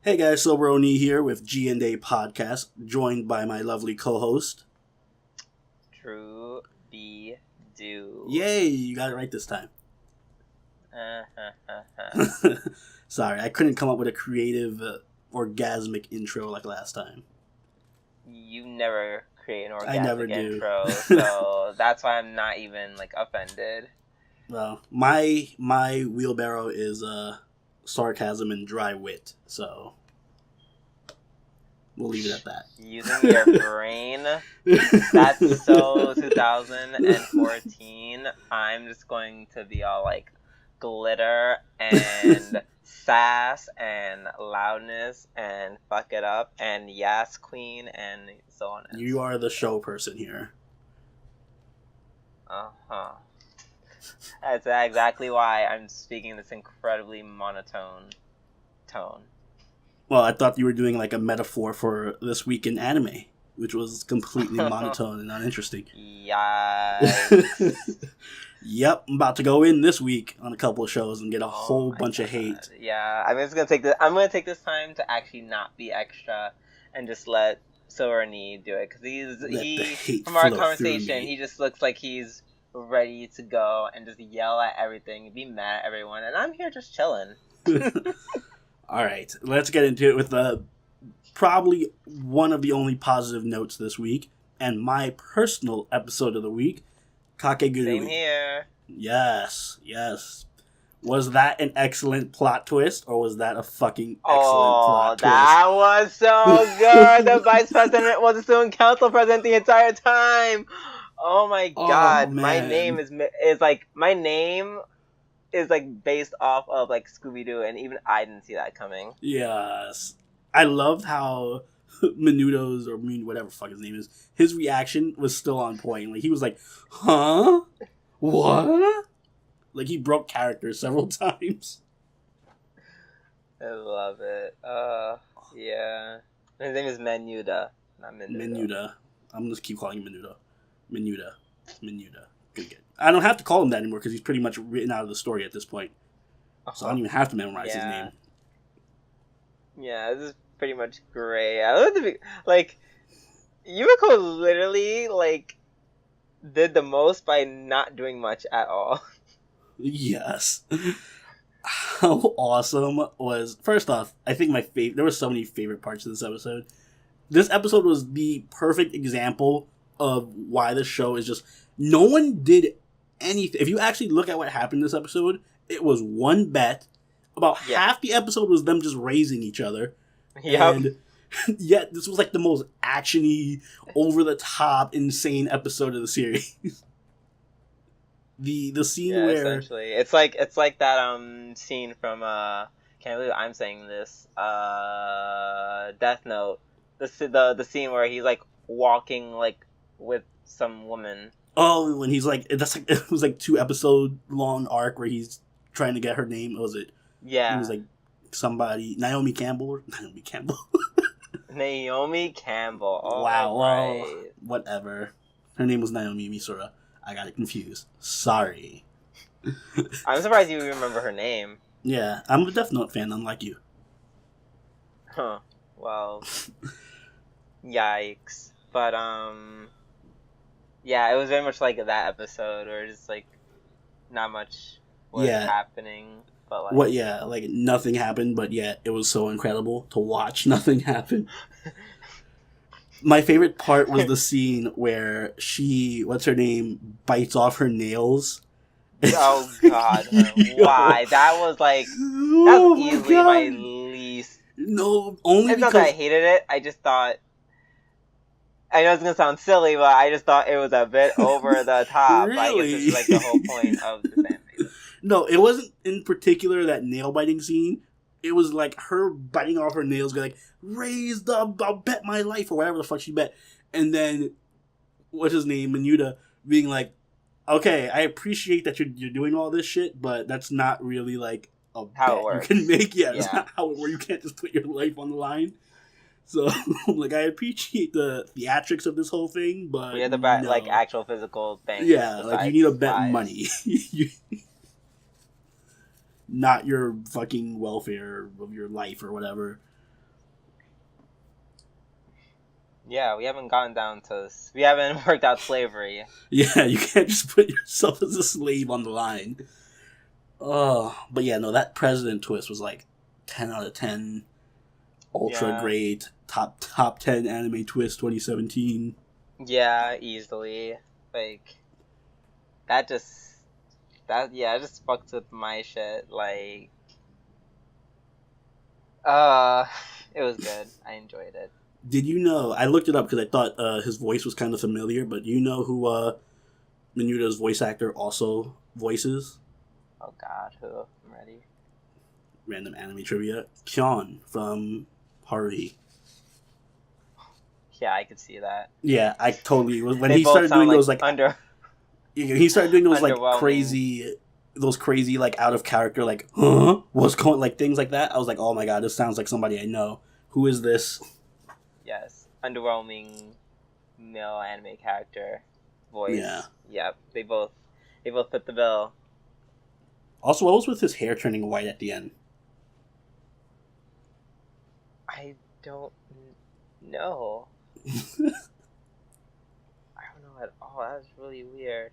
Hey guys, Silver Oni here with G&A Podcast, joined by my lovely co-host. True be do. Yay, you got it right this time. Sorry, I couldn't come up with a creative, orgasmic intro like last time. You never create an I never orgasmic do. intro, so that's why I'm not even offended. Well, my wheelbarrow is sarcasm and dry wit, so we'll leave it at that. Using your brain, that's so 2014. I'm just going to be all glitter and sass and loudness and fuck it up and yes queen and so on. You are the show person here. That's exactly why I'm speaking this incredibly monotone tone. Well, I thought you were doing a metaphor for this week in anime, which was completely monotone and uninteresting. Yikes. Yep, I'm about to go in this week on a couple of shows and get a whole bunch of hate. Yeah, I'm gonna take this time to actually not be extra and just let Soren do it, because from our conversation he just looks like he's ready to go and just yell at everything and be mad at everyone, and I'm here just chilling. Alright, let's get into it with probably one of the only positive notes this week, and my personal episode of the week, Kakegurui. Same here. Yes. Was that an excellent plot twist, or was that a fucking excellent plot twist? That was so good! The vice president was a student council president the entire time! Oh my god, my name is based off of Scooby-Doo, and even I didn't see that coming. Yes. I loved how Menudo's, or whatever the fuck his name is, his reaction was still on point. He was like, huh? What? He broke character several times. I love it. Yeah. His name is Menuda, not Menudo. Menuda. I'm gonna just keep calling him Menuda. Menuda. Good. I don't have to call him that anymore because he's pretty much written out of the story at this point. So I don't even have to memorize his name. Yeah, this is pretty much great. I love Yumiko literally did the most by not doing much at all. Yes. How awesome was... First off, I think there were so many favorite parts of this episode. This episode was the perfect example of why the show is just... No one did anything. If you actually look at what happened in this episode, it was one bet. About half the episode was them just raising each other. Yep. And yet, this was the most action-y, over-the-top, insane episode of the series. The scene where... essentially. It's like that scene from can't believe I'm saying this. Death Note. The scene where he's walking with some woman. Oh, when he's it was 2 episode long arc where he's trying to get her name. What was it? Yeah. It was somebody, Naomi Campbell. Naomi Campbell. Oh, wow. Right. Whatever. Her name was Naomi Misora. I got it confused. Sorry. I'm surprised you remember her name. Yeah, I'm a Death Note fan, unlike you. Huh. Well. Yikes. But, yeah, it was very much like that episode where just, not much was happening. But, nothing happened, but yet it was so incredible to watch nothing happen. My favorite part was the scene where what's her name, bites off her nails. Oh, God. Why? That was, that's easily my least... No, only it's because... not that I hated it, I just thought... I know it's going to sound silly, but I just thought it was a bit over the top. Really? I guess it's the whole point of this anime. No, it wasn't in particular that nail biting scene. It was her biting off her nails, going raised up, I'll bet my life, or whatever the fuck she bet. And then, what's his name, Menuda, being okay, I appreciate that you're doing all this shit, but that's not really a how bet it works. You can make. Yeah, that's not how it works. You can't just put your life on the line. So, I appreciate the theatrics of this whole thing, but we have to bet, actual physical things. Yeah, you need to bet money. Not your fucking welfare of your life or whatever. Yeah, we haven't we haven't worked out slavery. Yeah, you can't just put yourself as a slave on the line. Oh, but yeah, no, that president twist was like 10 out of 10. Ultra great. Top 10 anime twist 2017. Yeah, easily. Like, that just fucked with my shit. Like, it was good. I enjoyed it. Did you know, I looked it up because I thought his voice was kind of familiar, but you know who Minuta's voice actor also voices? Oh god, who? I'm ready. Random anime trivia. Kyon from Haruhi. Yeah, I could see that. Yeah, I totally was when he started doing those like he started doing those like crazy like out of character like what's going like things like that. I was like, oh my god, this sounds like somebody I know. Who is this? Yes, underwhelming male anime character voice. Yeah. Yep, they both fit the bill. Also, what was with his hair turning white at the end? I don't know. I don't know at all. That was really weird.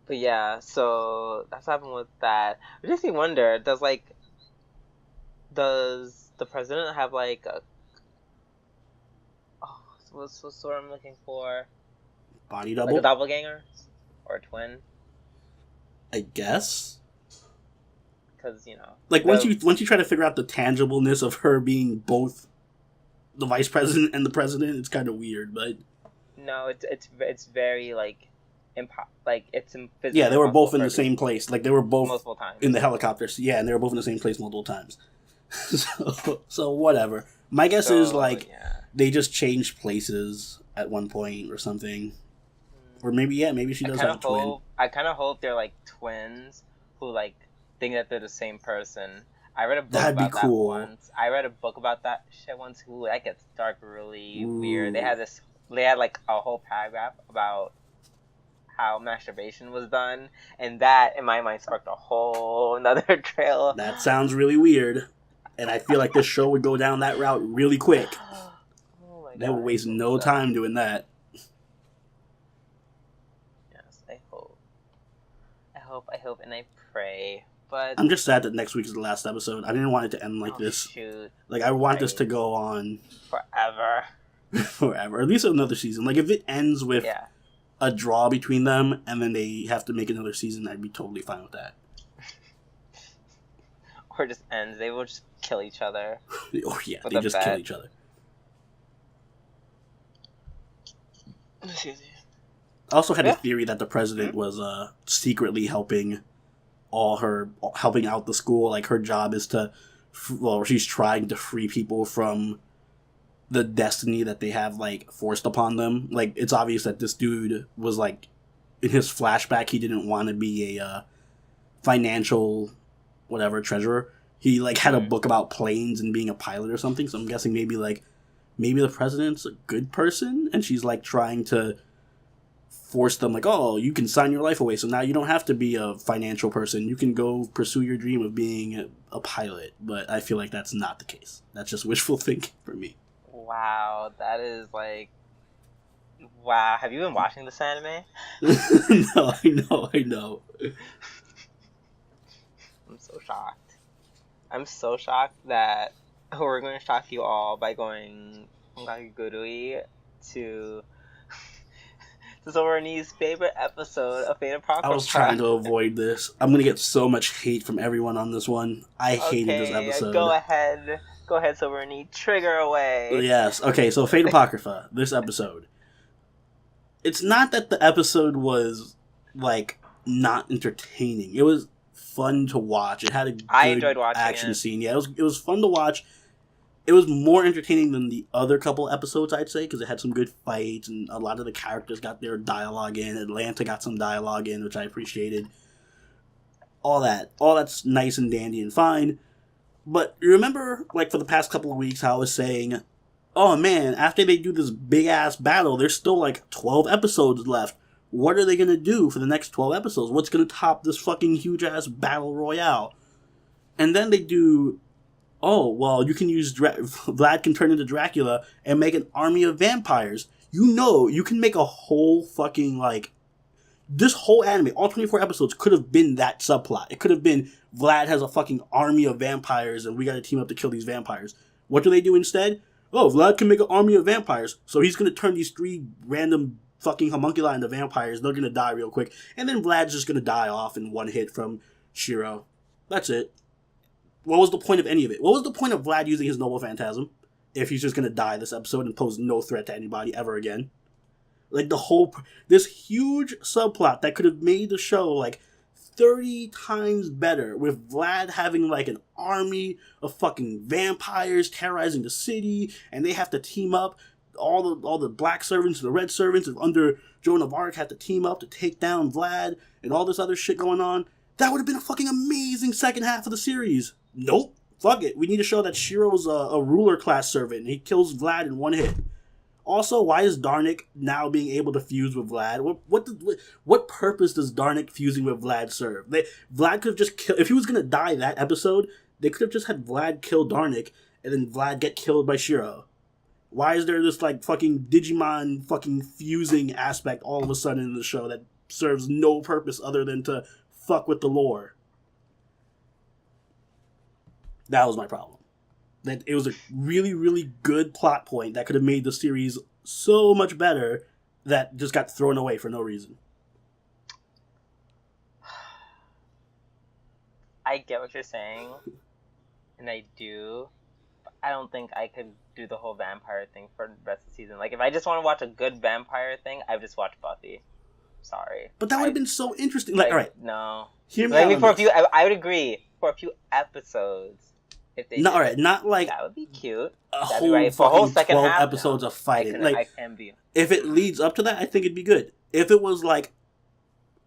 But yeah, so that's what happened with that. It makes me wonder, does the president have like a what's the word I'm looking for? Body double? Like a doppelganger? Or a twin? I guess. Because, you know. Like, once you try to figure out the tangibleness of her being both the vice president and the president, it's kind of weird, but... No, it's very, like, it's yeah, they were both in the same place. Like, they were both multiple times. In the helicopters. Yeah, and they were both in the same place multiple times. so whatever. My guess is, like, they just changed places at one point or something. Or maybe she does have a twin. I kind of hope they're, like, twins who, like, think that they're the same person. I read a book about that once. I read a book about that shit once. Ooh, that gets dark really weird. They had like a whole paragraph about how masturbation was done, and that in my mind sparked a whole another trail. That sounds really weird, and I feel like this show would go down that route really quick. Oh my God, they would waste no time doing that. Yes, I hope, and I pray. But I'm just sad that next week is the last episode. I didn't want it to end like this. Shoot. Like, I want this to go on forever. Forever. At least another season. Like, if it ends with a draw between them and then they have to make another season, I'd be totally fine with that. Or just ends. They will just kill each other. Oh, yeah. They just kill each other. Excuse me. I also had a theory that the president was secretly helping out the school. Like, her job is to, she's trying to free people from the destiny that they have, like, forced upon them. Like, it's obvious that this dude was, like, in his flashback, he didn't want to be a financial, whatever, treasurer. He, like, had a book about planes and being a pilot or something, so I'm guessing maybe the president's a good person, and she's, like, trying to force them, like, oh, you can sign your life away, so now you don't have to be a financial person. You can go pursue your dream of being a pilot. But I feel like that's not the case. That's just wishful thinking for me. Wow, that is like... Wow, have you been watching this anime? No, I know. I'm so shocked that we're going to shock you all by going from Kakegurui to Zorani's favorite episode of Fate Apocrypha. I was trying to avoid this. I'm going to get so much hate from everyone on this one. I hated this episode. Go ahead, Zorani. Trigger away. Yes. Okay, so Fate Apocrypha, this episode. It's not that the episode was, like, not entertaining. It was fun to watch. It had a good action scene. Yeah, it was fun to watch. It was more entertaining than the other couple episodes, I'd say, because it had some good fights, and a lot of the characters got their dialogue in. Atlanta got some dialogue in, which I appreciated. All that's nice and dandy and fine. But you remember, like, for the past couple of weeks, how I was saying, oh man, after they do this big-ass battle, there's still, like, 12 episodes left. What are they going to do for the next 12 episodes? What's going to top this fucking huge-ass battle royale? And then they do oh, well, you can use Vlad can turn into Dracula and make an army of vampires. You can make a whole fucking, like, this whole anime, all 24 episodes, could have been that subplot. It could have been Vlad has a fucking army of vampires and we gotta team up to kill these vampires. What do they do instead? Oh, Vlad can make an army of vampires, so he's gonna turn these 3 random fucking homunculi into vampires. They're gonna die real quick. And then Vlad's just gonna die off in one hit from Shiro. That's it. What was the point of any of it? What was the point of Vlad using his noble phantasm if he's just gonna die this episode and pose no threat to anybody ever again? Like, this huge subplot that could have made the show, like, 30 times better with Vlad having, like, an army of fucking vampires terrorizing the city, and they have to team up. All the black servants and the red servants under Joan of Arc have to team up to take down Vlad, and all this other shit going on. That would have been a fucking amazing second half of the series. Nope. Fuck it. We need to show that Shiro's a ruler class servant, and he kills Vlad in one hit. Also, why is Darnik now being able to fuse with Vlad? What purpose does Darnik fusing with Vlad serve? Vlad could have just killed... If he was going to die that episode, they could have just had Vlad kill Darnik, and then Vlad get killed by Shiro. Why is there this, like, fucking Digimon fucking fusing aspect all of a sudden in the show that serves no purpose other than to fuck with the lore? That was my problem. That it was a really, really good plot point that could have made the series so much better that just got thrown away for no reason. I get what you're saying, and I do. But I don't think I could do the whole vampire thing for the rest of the season. Like, if I just want to watch a good vampire thing, I would just watch Buffy. Sorry. But that would have been so interesting. Like, all right. No. Hear me out. I would agree. For a few episodes. If they all right, not like that would be cute. That'd be right. For a whole second 12 half, episodes of fighting. I can be. If it leads up to that, I think it'd be good. If it was like,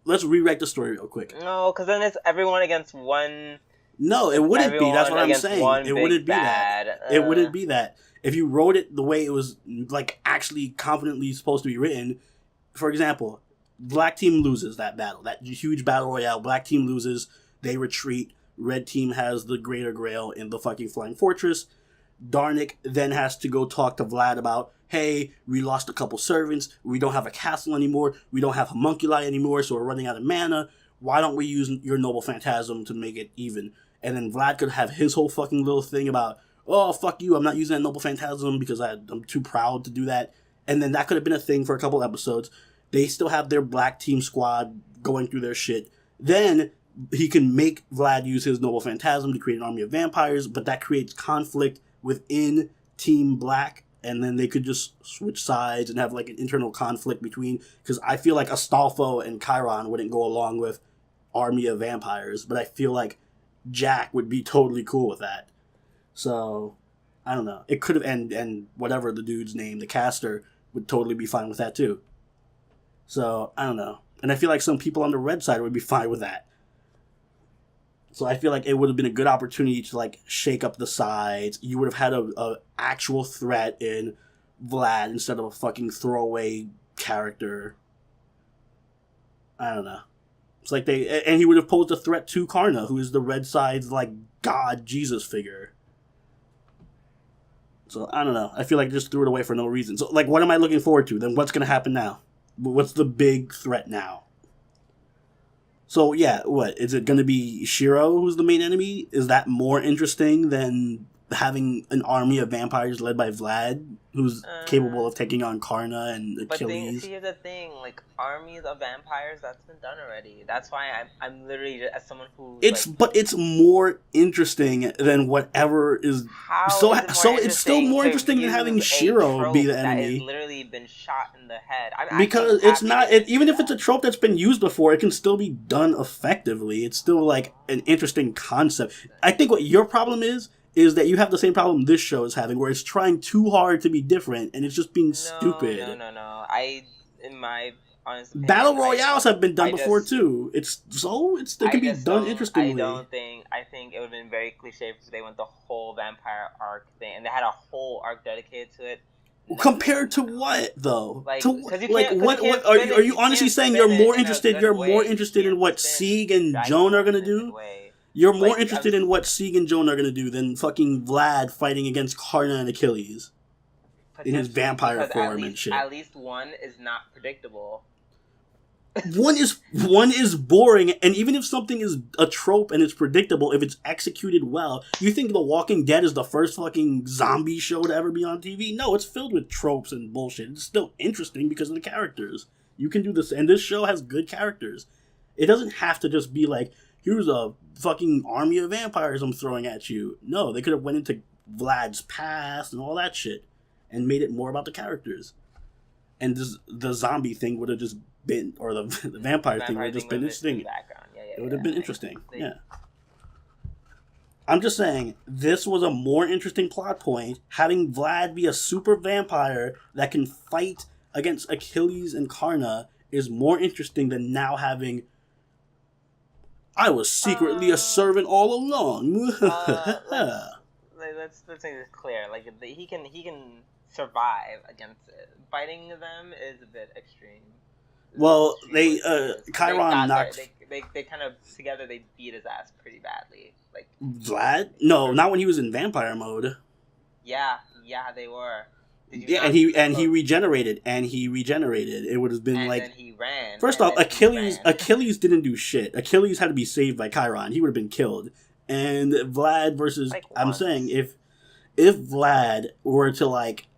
let's rewrite the story real quick. No, because then it's everyone against one. No, it wouldn't be. That's what I'm saying. It wouldn't be that. It wouldn't be that. If you wrote it the way it was, like, actually confidently supposed to be written, for example, Black Team loses that battle, that huge battle royale. Black Team loses. They retreat. Red Team has the Greater Grail in the fucking Flying Fortress. Darnik then has to go talk to Vlad about, hey, we lost a couple servants. We don't have a castle anymore. We don't have homunculi anymore, so we're running out of mana. Why don't we use your Noble Phantasm to make it even? And then Vlad could have his whole fucking little thing about, oh, fuck you, I'm not using that Noble Phantasm because I'm too proud to do that. And then that could have been a thing for a couple episodes. They still have their Black Team squad going through their shit. Then he can make Vlad use his Noble Phantasm to create an army of vampires, but that creates conflict within Team Black, and then they could just switch sides and have, like, an internal conflict between, because I feel like Astolfo and Chiron wouldn't go along with army of vampires, but I feel like Jack would be totally cool with that. So, I don't know. It could have, and whatever the dude's name, the caster, would totally be fine with that too. So, I don't know. And I feel like some people on the red side would be fine with that. So I feel like it would have been a good opportunity to, like, shake up the sides. You would have had a actual threat in Vlad instead of a fucking throwaway character. I don't know. It's like and he would have posed a threat to Karna, who is the red side's, like, god Jesus figure. So I don't know. I feel like I just threw it away for no reason. So, like, what am I looking forward to? Then what's going to happen now? What's the big threat now? So, yeah, what? Is it going to be Shiro who's the main enemy? Is that more interesting than having an army of vampires led by Vlad, who's capable of taking on Karna and Achilles? But here's the thing, like, armies of vampires, that's been done already. That's why I'm literally, just, as someone who... But it's more interesting than whatever is... So it's still more interesting than having Shiro be the enemy. That has literally been shot in the head. Because it's not... even if it's a trope that's been used before, it can still be done effectively. It's still, like, an interesting concept. I think what your problem is that you have the same problem this show is having, where it's trying too hard to be different, and it's just being stupid. No. In my honest opinion, battle royales have been done before too. They can be done interestingly. I think it would have been very cliche if they went the whole vampire arc thing, and they had a whole arc dedicated to it. Compared to what though? Like, what are you honestly saying you're more interested in what Sieg and Joan are gonna do? You're more interested in what Sieg and Joan are going to do than fucking Vlad fighting against Karna and Achilles in his vampire form and shit. At least one is not predictable. One is boring, and even if something is a trope and it's predictable, if it's executed well, you think The Walking Dead is the first fucking zombie show to ever be on TV? No, it's filled with tropes and bullshit. It's still interesting because of the characters. You can do this, and this show has good characters. It doesn't have to just be like, here's a fucking army of vampires I'm throwing at you. No, they could have went into Vlad's past and all that shit and made it more about the characters. And the zombie thing would have just been, or the vampire thing would have just been interesting. It would have been interesting, yeah. I'm just saying, this was a more interesting plot point. Having Vlad be a super vampire that can fight against Achilles and Karna is more interesting than now having, I was secretly a servant all along. Let's make this clear. Like, he can survive against it. Fighting them is a bit extreme. Well, Chiron knocked... They kind of, together, they beat his ass pretty badly. Like Vlad? No, not when he was in vampire mode. Yeah, they were. And he regenerated. It would have been and like... And then he ran. First off, Achilles didn't do shit. Achilles had to be saved by Chiron. He would have been killed. And Vlad versus... Like I'm saying, if Vlad were to, like,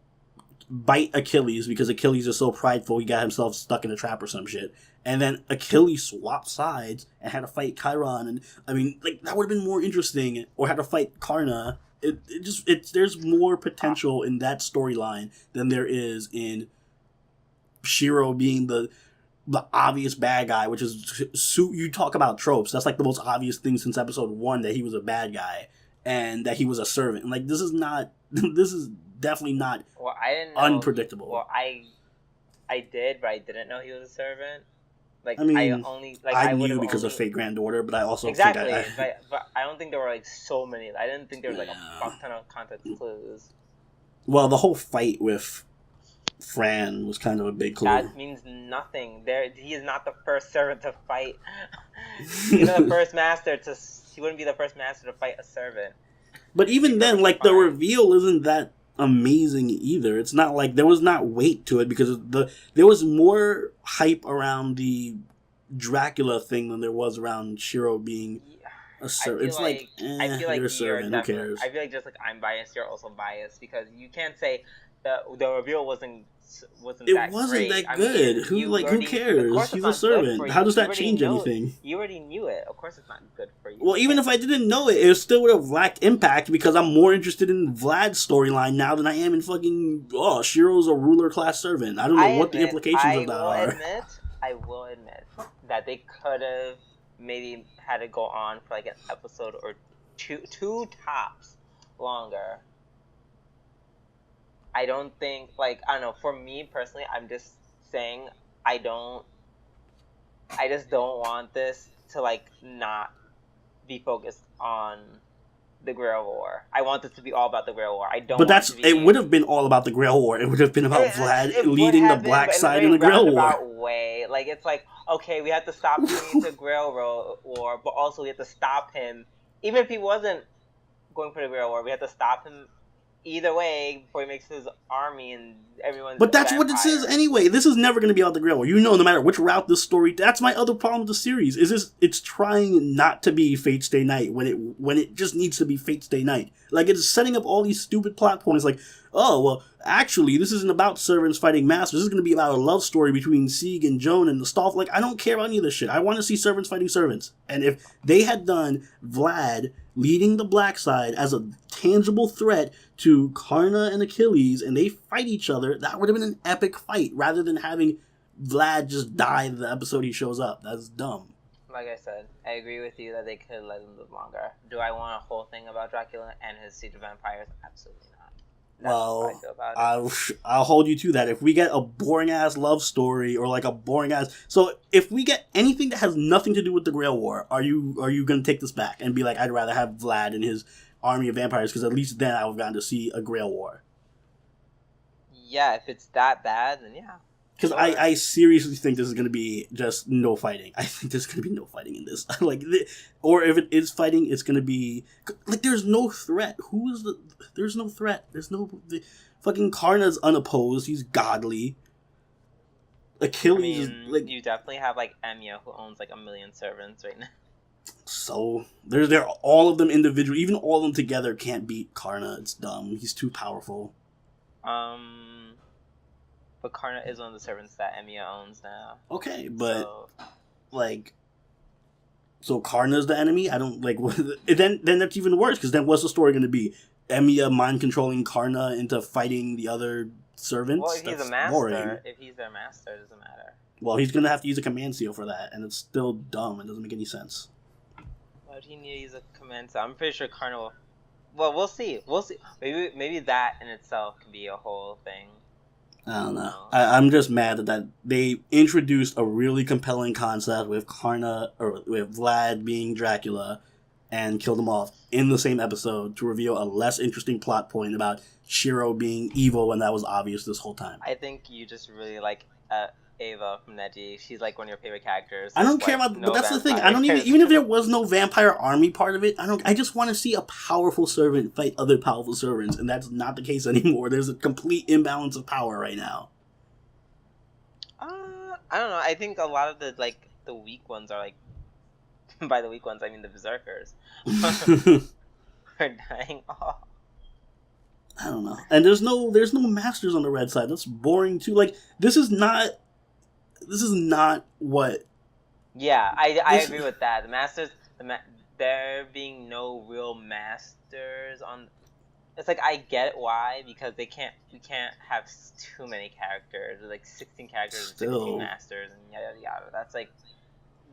bite Achilles because Achilles is so prideful he got himself stuck in a trap or some shit, and then Achilles swapped sides and had to fight Chiron, and I mean, like, that would have been more interesting, or had to fight Karna. There's more potential in that storyline than there is in Shiro being the obvious bad guy, which is, you talk about tropes, that's like the most obvious thing since episode 1, that he was a bad guy and that he was a servant. And like, this is definitely not unpredictable. I did, but I didn't know he was a servant. Like, I mean, I knew because of Fate Granddaughter, but I also but I don't think there were like so many. I didn't think there was like a fuck ton of context clues. Well, the whole fight with Fran was kind of a big clue. That means nothing. He is not the first servant to fight. He's not the first master to. He wouldn't be the first master to fight a servant. But even then, like, the reveal isn't that amazing either. It's not like there was not weight to it because there was more hype around the Dracula thing than there was around Shiro being a servant. It's like I feel like you're a servant. Who cares? I feel like just like I'm biased, you're also biased because you can't say the reveal wasn't that good. Who cares? He's a servant. How does that change anything? You already knew it. Of course it's not good for you. Well, even if I didn't know it, it still would have lacked impact because I'm more interested in Vlad's storyline now than I am in fucking, Shiro's a ruler class servant. I don't know what the implications of that are. I will admit that they could have maybe had to go on for like an episode or two tops longer. I don't think, like, I don't know, for me personally, I'm just saying I just don't want this to, like, not be focused on the Grail War. I want this to be all about the Grail War. It would have been all about the Grail War. It would have been about Vlad leading the black side in the Grail War. Way. Like, it's like, okay, we have to stop the Grail War, but also we have to stop him. Even if he wasn't going for the Grail War, we have to stop him either way before he makes his army and everyone's... But that's what it says anyway. This is never going to be about the Grail War. You know, no matter which route this story... That's my other problem with the series. It's trying not to be Fate Stay Night when it just needs to be Fate Stay Night. Like, it's setting up all these stupid plot points like, oh, well, actually, this isn't about servants fighting masters. This is going to be about a love story between Sieg and Joan and the Staff. Like, I don't care about any of this shit. I want to see servants fighting servants. And if they had done Vlad leading the black side as a tangible threat to Karna and Achilles, and they fight each other, that would have been an epic fight, rather than having Vlad just die the episode he shows up. That's dumb. Like I said, I agree with you that they could let him live longer. Do I want a whole thing about Dracula and his siege of vampires? Absolutely not. I'll hold you to that. If we get a boring ass love story or like a boring ass, so if we get anything that has nothing to do with the Grail War, are you going to take this back and be like, I'd rather have Vlad and his army of vampires because at least then I would have gotten to see a Grail War? Yeah, if it's that bad, then yeah. Because I seriously think this is going to be just no fighting. I think there's going to be no fighting in this. Or if it is fighting, it's going to be... Like, there's no threat. There's no threat. Fucking Karna's unopposed. He's godly. Achilles... you definitely have, Emiya, who owns, 1 million servants right now. So, they're all of them individual. Even all of them together can't beat Karna. It's dumb. He's too powerful. But Karna is one of the servants that Emiya owns now. Okay, but so Karna's the enemy? I don't then that's even worse, because then what's the story going to be? Emiya mind controlling Karna into fighting the other servants? Well, if he's a master, boring. If he's their master, it doesn't matter. Well, he's going to have to use a command seal for that, and it's still dumb. It doesn't make any sense. Why would he need to use a command seal? I'm pretty sure Karna will... Well, we'll see. Maybe that in itself could be a whole thing. I don't know. I'm just mad that they introduced a really compelling concept with with Vlad being Dracula and killed him off in the same episode to reveal a less interesting plot point about Shiro being evil when that was obvious this whole time. I think you just really like Ava from Neji. She's like one of your favorite characters. I don't care about, but that's the thing. I don't even if there was no vampire army part of it. I just want to see a powerful servant fight other powerful servants, and that's not the case anymore. There's a complete imbalance of power right now. I don't know. I think a lot of the weak ones are by the weak ones I mean the berserkers are dying off. I don't know. And there's no masters on the red side. That's boring too. This is not what... Yeah, I agree with that. The masters, there being no real masters on... It's I get why, because we can't have too many characters. There's 16 characters and 16 masters and yada yada. That's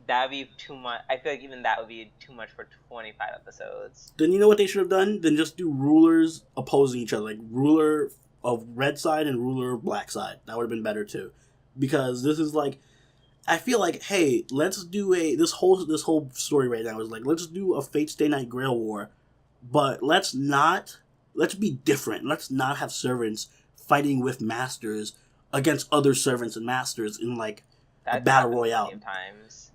that would be too much. I feel like even that would be too much for 25 episodes. Then you know what they should have done? Then just do rulers opposing each other. Ruler of red side and ruler of black side. That would have been better too. Because this is I feel hey, let's do this whole story right now is let's do a Fate Stay Night Grail War, but let's be different. Let's not have servants fighting with masters against other servants and masters in a battle royale. Times.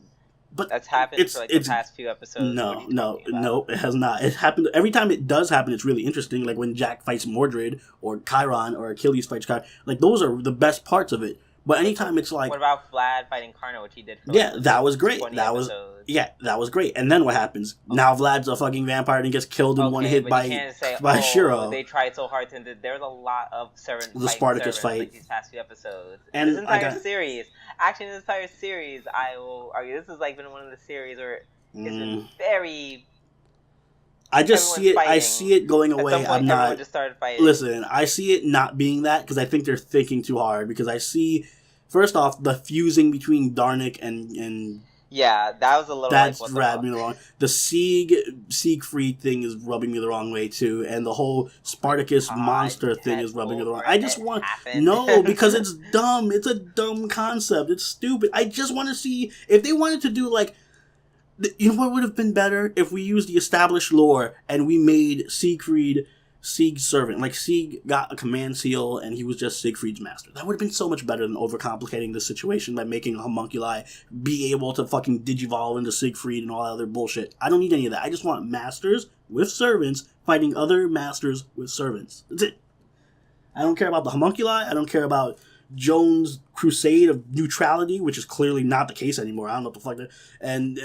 But that's happened for the past few episodes. No, it has not. It happened every time it does happen. It's really interesting. When Jack fights Mordred or Chiron or Achilles fights Chiron. Those are the best parts of it. But anytime it's what about Vlad fighting Karna, which he did for that was great. That was great. And then what happens? Okay. Now Vlad's a fucking vampire and he gets killed in one hit by Shiro. They tried so hard to... There's a lot of servants. The Spartacus fight. These past few episodes. And this entire series. Actually, in this entire series, I will argue, this has been one of the series where it's been very... I just see it. I see it going away. At some point, I'm not. Everyone just started fighting. Listen, I see it not being that because I think they're thinking too hard. Because I see, first off, the fusing between Darnik and yeah, that was a little. That's rubbed me the wrong. The Siegfried thing is rubbing me the wrong way too, and the whole Spartacus monster thing is rubbing me the wrong. I just want because it's dumb. It's a dumb concept. It's stupid. I just want to see if they wanted to do you know what would have been better? If we used the established lore and we made Siegfried Sieg's servant. Sieg got a command seal and he was just Siegfried's master. That would have been so much better than overcomplicating the situation by making a homunculi be able to fucking digivolve into Siegfried and all that other bullshit. I don't need any of that. I just want masters with servants fighting other masters with servants. That's it. I don't care about the homunculi. I don't care about Jones' crusade of neutrality, which is clearly not the case anymore. I don't know what the fuck that, and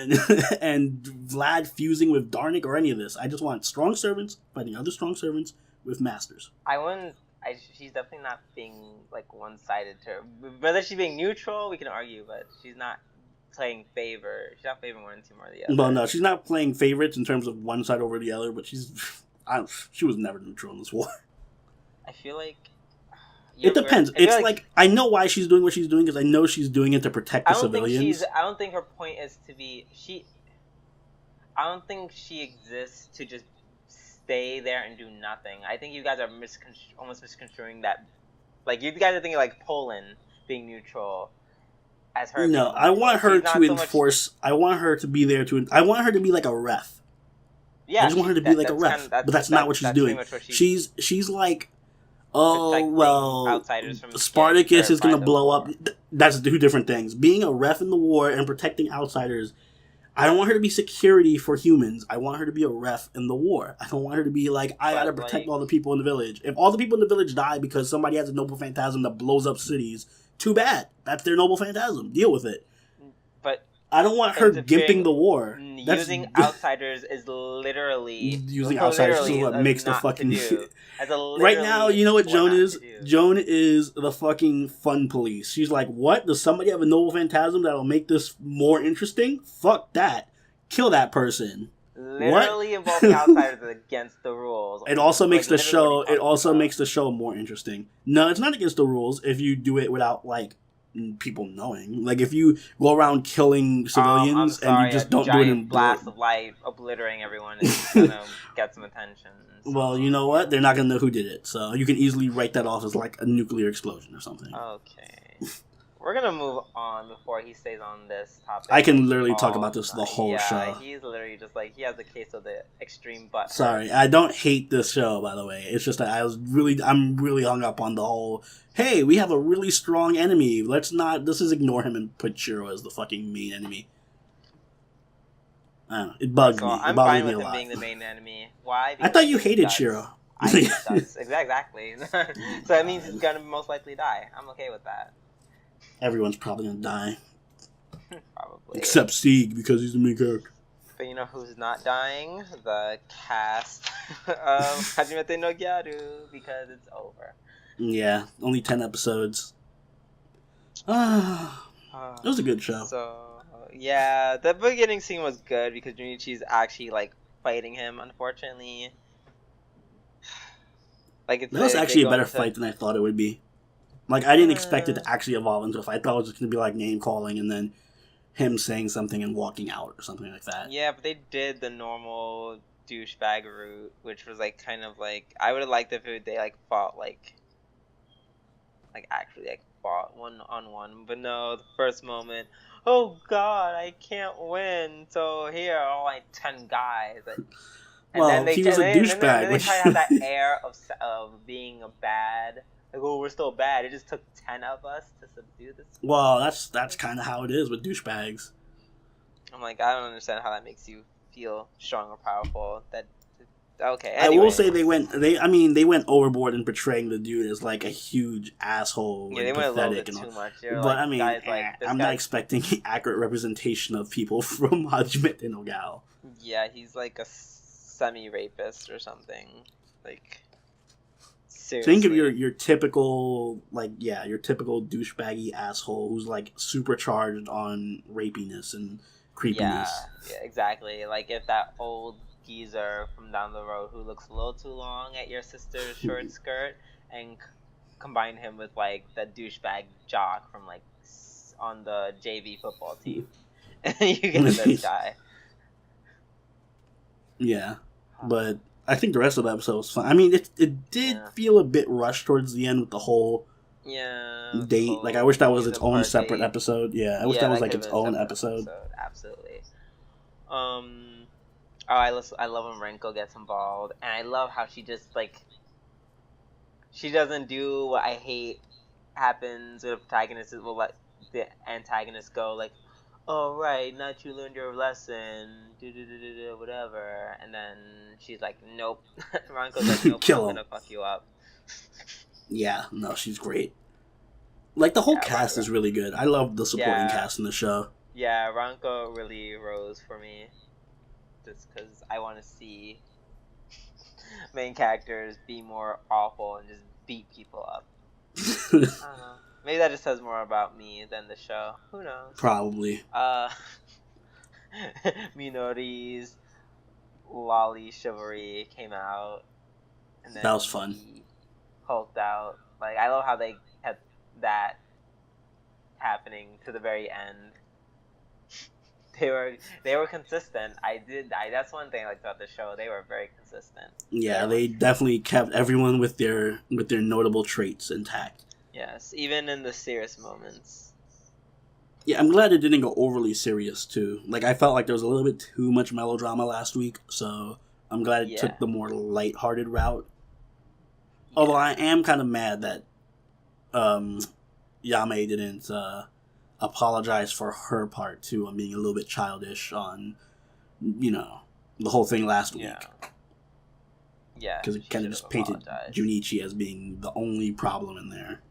Vlad fusing with Darnik or any of this. I just want strong servants fighting other strong servants with masters. She's definitely not being one-sided to her. Whether she's being neutral, we can argue, but she's not playing favor. She's not favoring one team or the other. Well, no, she's not playing favorites in terms of one side over the other, but she was never neutral in this war. I feel like it depends. It's I know why she's doing what she's doing because I know she's doing it to protect the civilians. I don't think her point is to be... I don't think she exists to just stay there and do nothing. I think you guys are almost misconstruing that. You guys are thinking Poland being neutral as her... No, I want her to enforce... I want her to be there to... I want her to be like a ref. Yeah, I just want her to be like a ref. But that's not what she's doing. She's Oh, well, outsiders from Spartacus is going to blow up. That's two different things. Being a ref in the war and protecting outsiders, I don't want her to be security for humans. I want her to be a ref in the war. I don't want her to be like, I got to protect all the people in the village. If all the people in the village die because somebody has a noble phantasm that blows up cities, too bad. That's their noble phantasm. Deal with it. But I don't want her gimping the war. Using outsiders is literally... Using outsiders is what makes the fucking... Right now, you know what Joan is? Joan is the fucking fun police. She's like, what? Does somebody have a noble phantasm that'll make this more interesting? Fuck that. Kill that person. Literally involving outsiders against the rules. It also makes the show... It also makes the show more interesting. No, it's not against the rules if you do it without, like, people knowing. Like, if you go around killing civilians and you just don't do it in blast of light obliterating everyone is gonna get some attention. So. Well, you know what? They're not gonna know who did it, so you can easily write that off as like a nuclear explosion or something. Okay. We're gonna move on before he stays on this topic. I can literally talk about this the whole show. He's literally just like, he has a case of the extreme butt. Sorry, I don't hate this show, by the way. It's just that I'm really hung up on the whole, hey, we have a really strong enemy. Let's just ignore him and put Shiro as the fucking main enemy. I don't know, it bugs me. I'm fine with him being the main enemy. Why? Because I thought you hated Shiro. I hate Guts. Exactly. So that means he's gonna most likely die. I'm okay with that. Everyone's probably gonna die. Probably. Except Sieg, because he's the main character. But you know who's not dying? The cast of Hajimete no Gyaru, because it's over. Yeah, only 10 episodes. It was a good show. So, yeah, the beginning scene was good because Junichi's actually, like, fighting him, unfortunately. Like, that was actually a better fight than I thought it would be. Like, I didn't expect it to actually evolve into a fight. I thought it was just going to be, like, name-calling and then him saying something and walking out or something like that. Yeah, but they did the normal douchebag route, which was, like, kind of, like... I would have liked if they, like, fought, like, actually, like, fought one-on-one. But no, the first moment, oh, God, I can't win. So here are all, like, 10 guys. And he was a douchebag. They try to have that air of being a bad... Like, oh, we're still bad. It just took 10 of us to subdue this. Well, that's kind of how it is with douchebags. I'm like, I don't understand how that makes you feel strong or powerful. Okay. Anyway. I will say they went overboard in portraying the dude as like a huge asshole. Yeah, they went a little bit too much. But like, I mean, I'm not expecting accurate representation of people from Hajimete no Gal. Yeah, he's like a semi-rapist or something. Like. Seriously. Think of your typical douchebaggy asshole who's like supercharged on rapiness and creepiness. Yeah, exactly. Like if that old geezer from down the road who looks a little too long at your sister's short skirt and combine him with like the douchebag jock from like on the JV football team, and you get this guy. Yeah, but. I think the rest of the episode was fun. I mean, it did feel a bit rushed towards the end with the whole date. Like, I wish that was its own separate episode. Yeah, I wish that was like its own episode. Absolutely. I love when Renko gets involved, and I love how she just like she doesn't do what I hate happens with protagonists. Will let the antagonist go like, oh right, not you learned your lesson, whatever, and then she's like, nope. Ranko's like, nope, I'm gonna fuck you up. Yeah, no, she's great. Like, the whole cast is really good. I love the supporting cast in the show. Yeah, Ranko really rose for me. Just because I want to see main characters be more awful and just beat people up. I don't know. Maybe that just says more about me than the show. Who knows? Probably. Minori's Lolly Chivalry came out. And then that was fun. Hulked out. Like, I love how they kept that happening to the very end. They were consistent. That's one thing I liked about the show. They were very consistent. Yeah, they definitely kept everyone with their notable traits intact. Yes, even in the serious moments. Yeah, I'm glad it didn't go overly serious, too. Like, I felt like there was a little bit too much melodrama last week, so I'm glad it took the more lighthearted route. Although I am kind of mad that Yame didn't apologize for her part too on being a little bit childish on, the whole thing last week. Yeah, because it kind of just painted Junichi as being the only problem in there.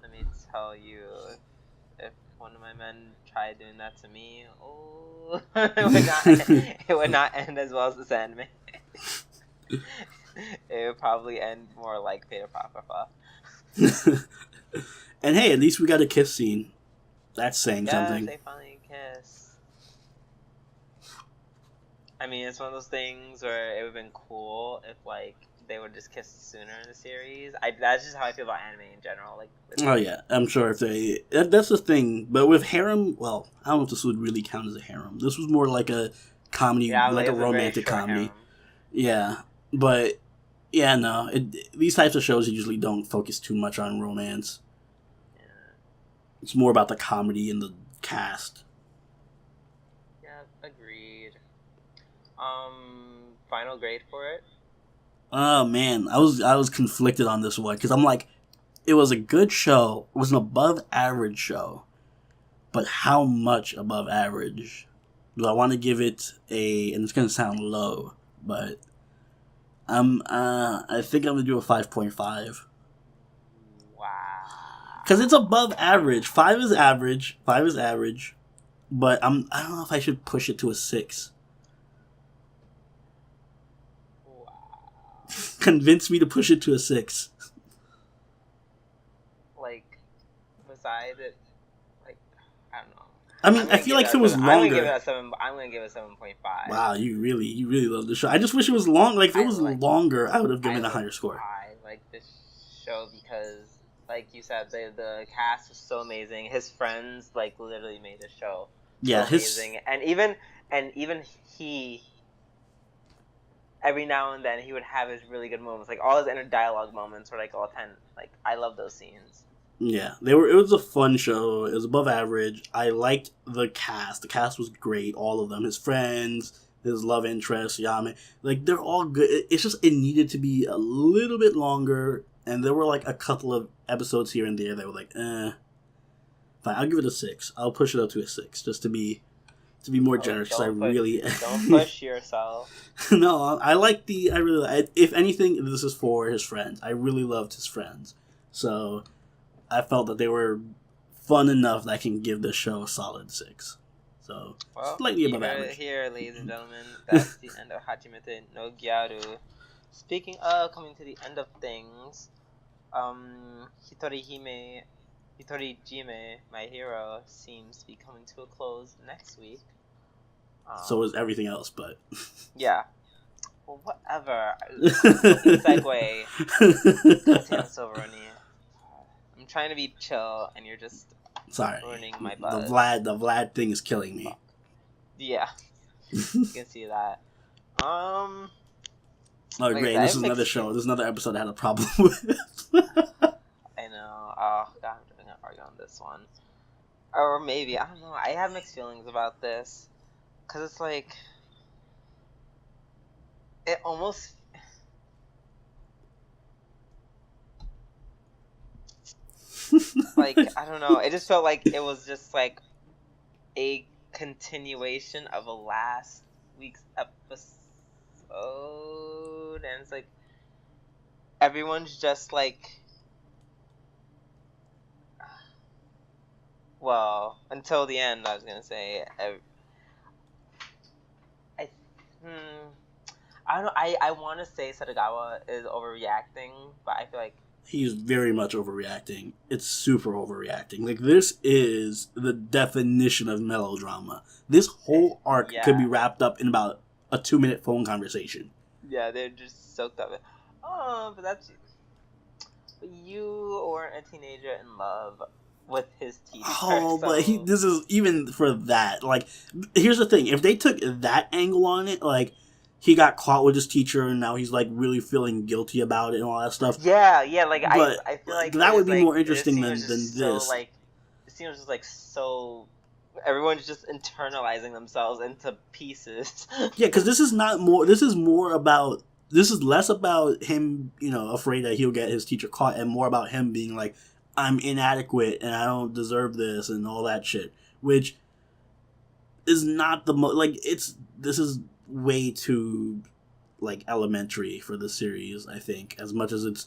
Let me tell you, if one of my men tried doing that to me, it would not end as well as this anime. It would probably end more like Fate Apocrypha. And hey, at least we got a kiss scene. That's saying something. They finally kiss. I mean, it's one of those things where it would have been cool if, like, they would just kiss sooner in the series. That's just how I feel about anime in general. Like, yeah, I'm sure if they... That's the thing. But with harem, well, I don't know if this would really count as a harem. This was more like a comedy, like a romantic comedy. Harem. Yeah, but... Yeah, no. These types of shows usually don't focus too much on romance. Yeah. It's more about the comedy and the cast. Yeah, agreed. Final grade for it? Oh, man. I was conflicted on this one, because I'm like, it was a good show. It was an above average show. But how much above average? Do I want to give it and it's going to sound low, but... I think I'm gonna do a 5.5. Wow. Because it's above average. 5 is average. But I don't know if I should push it to a 6. Wow. Convince me to push it to a 6. Like, besides it, like, I don't know. I mean, I feel like if it was longer... I'm gonna give it a 7.5. Wow, you really love the show. I just wish it was long. Like, if it was longer, I would have given it a higher score. I like this show because, like you said, the cast was so amazing. His friends, like, literally made the show amazing. And even he, every now and then, he would have his really good moments. Like, all his inner dialogue moments were, like, all 10. Like, I love those scenes. Yeah, it was a fun show. It was above average. I liked the cast. The cast was great. All of them. His friends, his love interest, Yame. Like, they're all good. It's just, it needed to be a little bit longer. And there were, like, a couple of episodes here and there that were like, Fine, I'll give it a 6. I'll push it up to a 6, just to be more generous. Because don't push yourself. No, if anything, this is for his friends. I really loved his friends. So... I felt that they were fun enough that I can give this show a solid 6. So, slightly above average. Here, ladies and gentlemen, that's the end of Hajimete no Gyaru. Speaking of coming to the end of things, Hitorihime, my hero, seems to be coming to a close next week. So is everything else, but... Yeah. Well, whatever. Segue. I'm trying to be chill, and you're just ruining my buzz. The Vlad thing is killing me. Yeah, you can see that. Oh, great! This is another show. This is another episode I had a problem with. I know. Oh God, I'm gonna argue on this one, or maybe I don't know. I have mixed feelings about this, cause it's like it almost. Like, I don't know. It just felt like it was just like a continuation of a last week's episode, and it's like everyone's just like, well, until the end. I was gonna say, I don't know. I want to say Sadagawa is overreacting, but I feel like. He's very much overreacting. It's super overreacting. Like, this is the definition of melodrama. This whole arc could be wrapped up in about a 2-minute phone conversation. Yeah, they're just soaked up. Oh, but that's... But you weren't a teenager in love with his teacher. Oh, so... but this is even for that. Like, here's the thing. If they took that angle on it, like... He got caught with his teacher, and now he's, like, really feeling guilty about it and all that stuff. Yeah, like, but I feel like... That would be more interesting than this. So, like, it seems just, like, so... Everyone's just internalizing themselves into pieces. Yeah, because this is more about this is less about him, afraid that he'll get his teacher caught, and more about him being like, I'm inadequate and I don't deserve this and all that shit, which is not the this is way too elementary for the series. I think as much as it's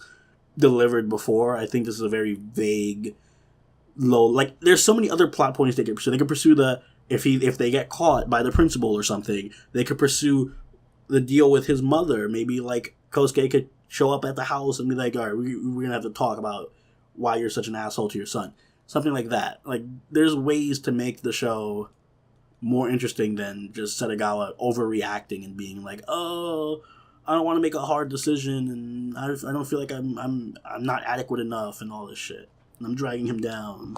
delivered before, I think this is a very vague, low. There's so many other plot points they could pursue. They could pursue if they get caught by the principal or something. They could pursue the deal with his mother. Maybe Kosuke could show up at the house and be like, all right, we're gonna have to talk about why you're such an asshole to your son. Something like that. There's ways to make the show more interesting than just Setagawa overreacting and being like, oh, I don't want to make a hard decision and I don't feel like I'm not adequate enough and all this shit. And I'm dragging him down.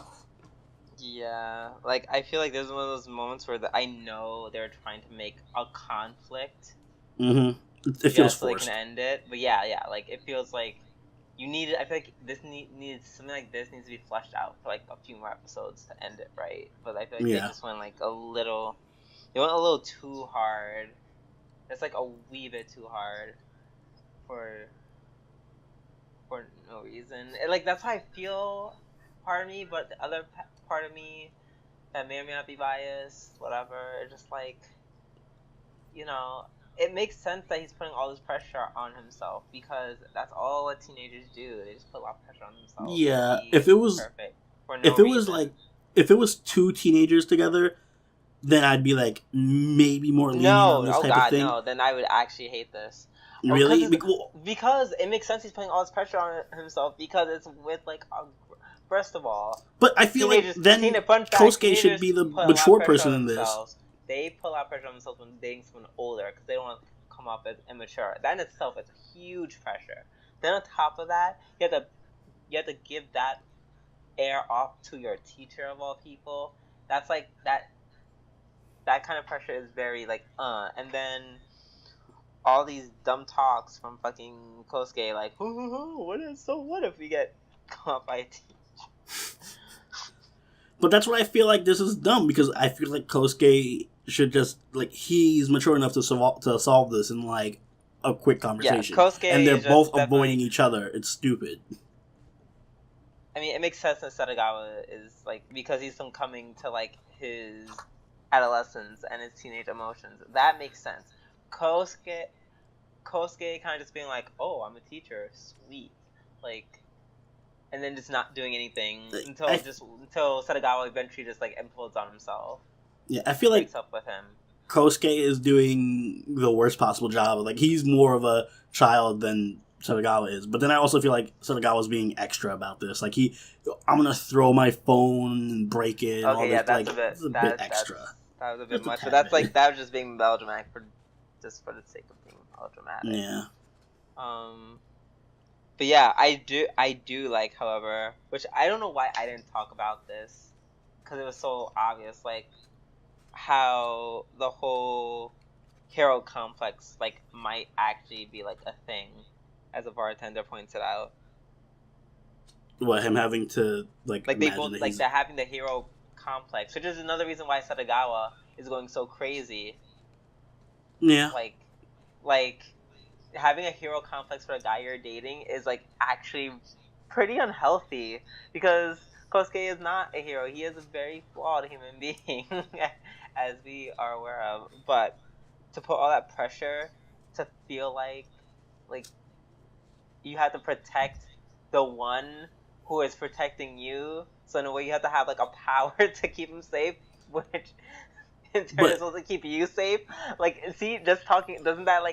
Yeah, I feel like there's one of those moments where I know they're trying to make a conflict. Mm-hmm. It feels so forced. They can end it. But yeah, it feels like you need it. I feel like this needs something like this needs to be fleshed out for a few more episodes to end it right. But I feel like they just went a little. They went a little too hard. It's a wee bit too hard for no reason. That's how I feel. Part of me, but the other part of me that may or may not be biased, whatever. Just it makes sense that he's putting all this pressure on himself because that's all what teenagers do. They just put a lot of pressure on themselves. Yeah, if it was perfect if it was two teenagers together, then I'd be maybe more lenient on this type of thing. No, then I would actually hate this. Really? Because it makes sense he's putting all this pressure on himself because it's with first of all. But I feel then Kosuke should be the mature person in this. They put a lot of pressure on themselves when dating someone older because they don't want to come off as immature. That in itself is a huge pressure. Then on top of that, you have to give that air off to your teacher of all people. That's that kind of pressure is very and then all these dumb talks from fucking Kosuke what if we get caught by a teacher? But that's why I feel like this is dumb because I feel like Kosuke should just he's mature enough to solve this in a quick conversation. Yeah, Kosuke and they're both avoiding each other. It's stupid. I mean, it makes sense that Setagawa is because he's coming to his adolescence and his teenage emotions. That makes sense. Kosuke kind of just being oh, I'm a teacher, sweet, and then just not doing anything until Setagawa eventually just implodes on himself. Yeah, I feel like up with him. Kosuke is doing the worst possible job. He's more of a child than Setagawa is. But then I also feel like Setagawa's being extra about this. I'm gonna throw my phone and break it. Okay, all yeah, that's a bit extra. That was a bit much, but that's that was just being melodramatic for the sake of being melodramatic. Yeah. But yeah, I do like, however, which I don't know why I didn't talk about this because it was so obvious, how the whole hero complex might actually be a thing, as a bartender points it out. What, him having to they both they're having the hero complex, which is another reason why Setagawa is going so crazy. Yeah. Having a hero complex for a guy you're dating is actually pretty unhealthy because Kosuke is not a hero. He is a very flawed human being, as we are aware of. But to put all that pressure to feel like you have to protect the one who is protecting you, so in a way you have to have a power to keep him safe, which in turn is supposed to keep you safe. See, just talking, doesn't that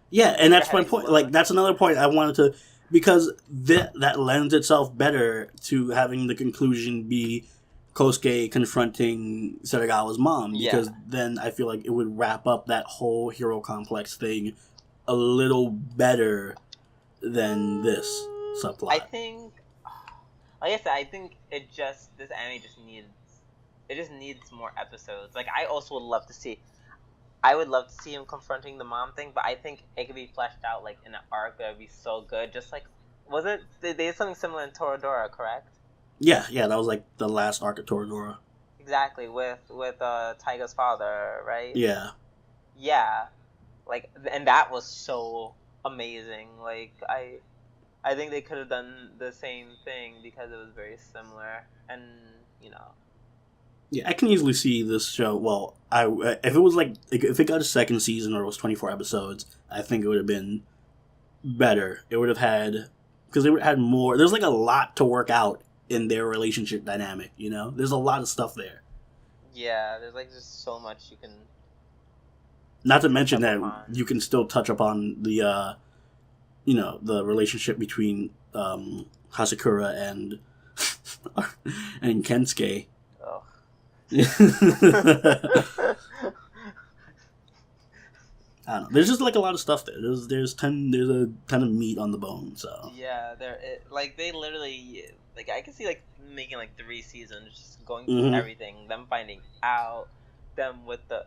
Yeah, and that's my point. That's another point I wanted to, because that lends itself better to having the conclusion be Kosuke confronting Setagawa's mom, because then I feel like it would wrap up that whole hero complex thing a little better than this subplot. I think, like I said, I think this anime just needs more episodes. I also would love to see. I would love to see him confronting the mom thing, but I think it could be fleshed out in an arc that would be so good. Just was it? They did something similar in Toradora, correct? Yeah, that was the last arc of Toradora. Exactly, with Taiga's father, right? Yeah. Yeah, and that was so amazing. Like I think they could have done the same thing because it was very similar, and you know. Yeah, I can easily see this show. Well, if it was like if it got a second season or it was 24 episodes, I think it would have been better. It would have had because they would have had more. There's like a lot to work out in their relationship dynamic. You know, there's a lot of stuff there. Yeah, there's like just so much you can. Not to mention that you can still touch upon the, the relationship between Hasakura and and Kensuke. Oh. I don't know. There's just like a lot of stuff there. There's a ton of meat on the bone. So yeah, they literally like I can see like making like 3 seasons, just going through everything, them finding out, them with the.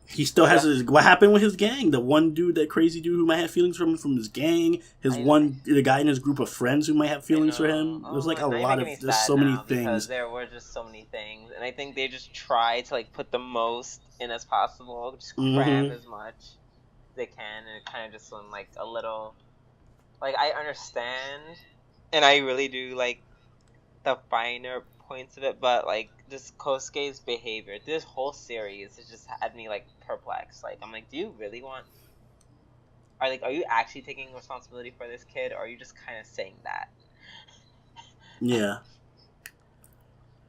He still has what happened with his gang? The one dude, that crazy dude who might have feelings for him from his gang. The guy in his group of friends who might have feelings for him. There's like a lot of, there's so many things. Because there were just so many things, and I think they just try to like put the most in as possible, just cram as much as they can, and it kind of just went like a little. Like I understand, and I really do like the finer points of it, but like just Kosuke's behavior this whole series has just had me like perplexed. Like I'm like, do you really want? Are you actually taking responsibility for this kid, or are you just kind of saying that? Yeah.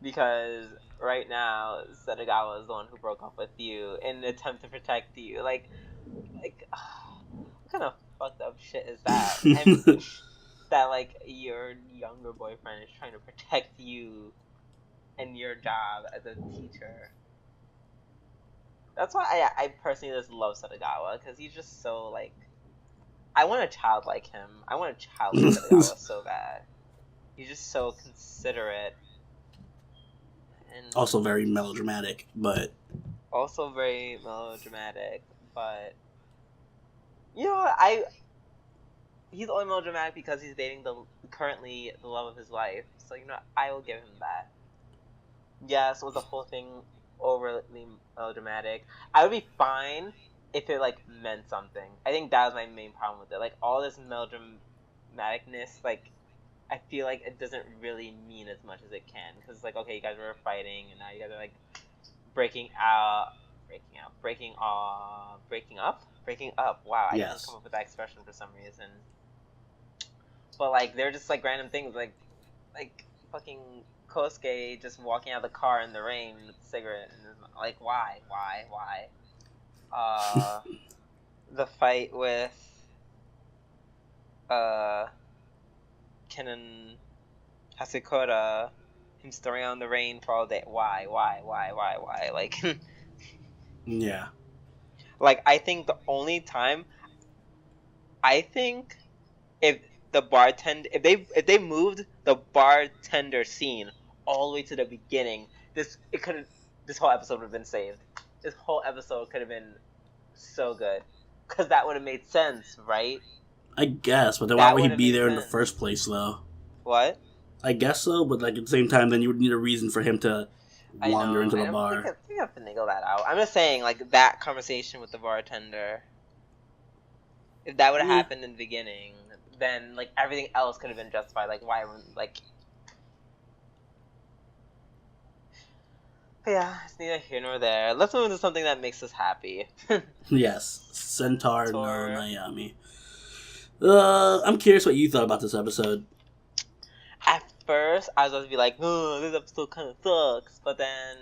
Because right now, Setagawa is the one who broke up with you in an attempt to protect you. Like, what kind of fucked up shit is that? And that like your younger boyfriend is trying to protect you and your job as a teacher. That's why I personally just love Setagawa, because he's just so like. I want a child like him. I want a child like Setagawa so bad. He's just so considerate. And also very melodramatic, but. You know what? He's only melodramatic because he's dating currently the love of his life. So, you know, I will give him that. Yes, was the whole thing overly melodramatic? I would be fine if it, like, meant something. I think that was my main problem with it. Like, all this melodramaticness, like, I feel like it doesn't really mean as much as it can. Because, like, okay, you guys were fighting, and now you guys are, like, breaking up. Wow, I didn't come up with that expression for some reason. But, like, they're just, like, random things, like fucking Kosuke just walking out of the car in the rain with a cigarette, and like, why? The fight with Ken and Hasakura, him staring out in the rain for all day. Why? Like, yeah. Like, I think the only time, if they moved the bartender scene all the way to the beginning, this whole episode would have been saved. This whole episode could have been so good, because that would have made sense, right? I guess, but then why would he be there in the first place, though? What? I guess so, but like at the same time, then you would need a reason for him to wander into the bar. I think I have to niggle that out. I'm just saying, like, that conversation with the bartender, if that would have happened in the beginning, then, like, everything else could have been justified. Like, why, like... But yeah, it's neither here nor there. Let's move into something that makes us happy. Yes. Centaur no Nayami. I'm curious what you thought about this episode. At first, I was going to be like, oh, this episode kind of sucks. But then...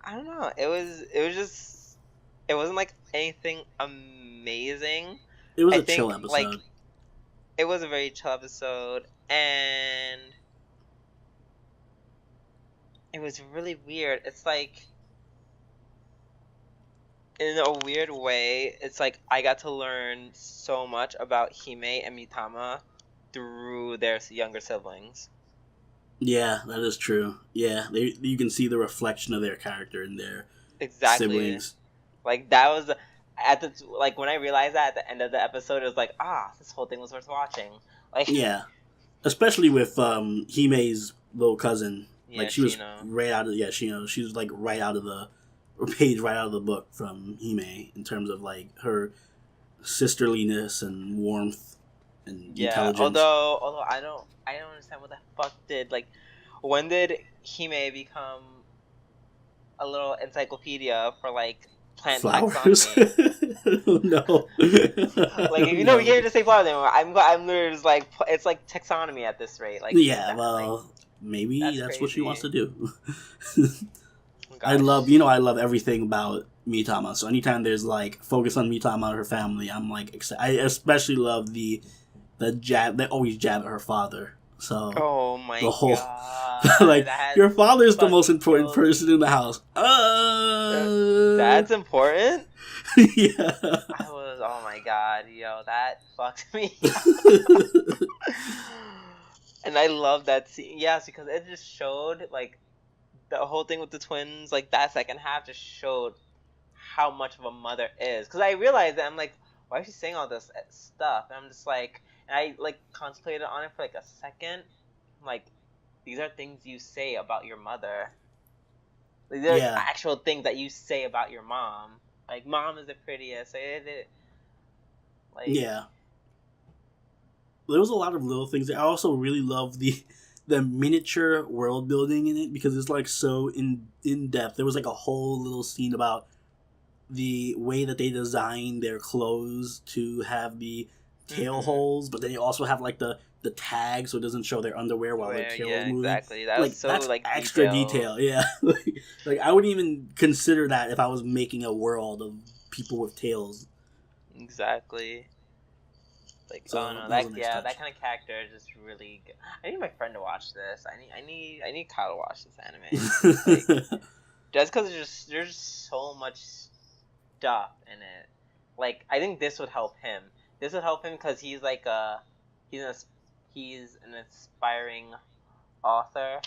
I don't know. It was just... It wasn't, like, anything amazing. It was a chill episode. Like, it was a very chill episode, and it was really weird. It's like, in a weird way, it's like I got to learn so much about Hime and Mitama through their younger siblings. Yeah, that is true. Yeah, you can see the reflection of their character in their siblings. Like, that was like, when I realized that at the end of the episode, it was like, this whole thing was worth watching. Like, yeah, especially with Hime's little cousin. Yeah, like, she was right out of she was like right out of the page right out of the book from Hime in terms of like her sisterliness and warmth and intelligence. Although I don't understand what the fuck did, like, when did Hime become a little encyclopedia for like plant flowers? taxonomy? No. Like, if you know, we can't just say flowers anymore. I'm literally just like, it's like taxonomy at this rate. Like, yeah, well, maybe that's what she wants to do. Oh, I love everything about Mitama. So anytime there's like focus on Mitama and her family, I'm like excited. I especially love the jab. They always jab at her father. So oh my the whole god, like your father is the most important person in the house. That's important. Yeah. Oh my god, yo, that fucked me. And I love that scene. Yes, because it just showed like the whole thing with the twins. Like that second half just showed how much of a mother is. Because I realized that I'm like, why is she saying all this stuff? And I'm just like, and I like contemplated on it for like a second. Like, these are things you say about your mother. Like, they're actual things that you say about your mom. Like, mom is the prettiest. Like, yeah. There was a lot of little things. I also really love the miniature world building in it because it's like so in depth. There was like a whole little scene about the way that they designed their clothes to have the tail holes, but then you also have like the tag so it doesn't show their underwear while their tail is moving. Exactly. That was so that's like extra detail. Yeah. Like I wouldn't even consider that if I was making a world of people with tails. Exactly. Like, so oh no, that kind of character is just really good. I need my friend to watch this. I need Kyle to watch this anime. Like, just because there's so much stuff in it. Like, I think this would help him. This would help him because he's like he's an aspiring author.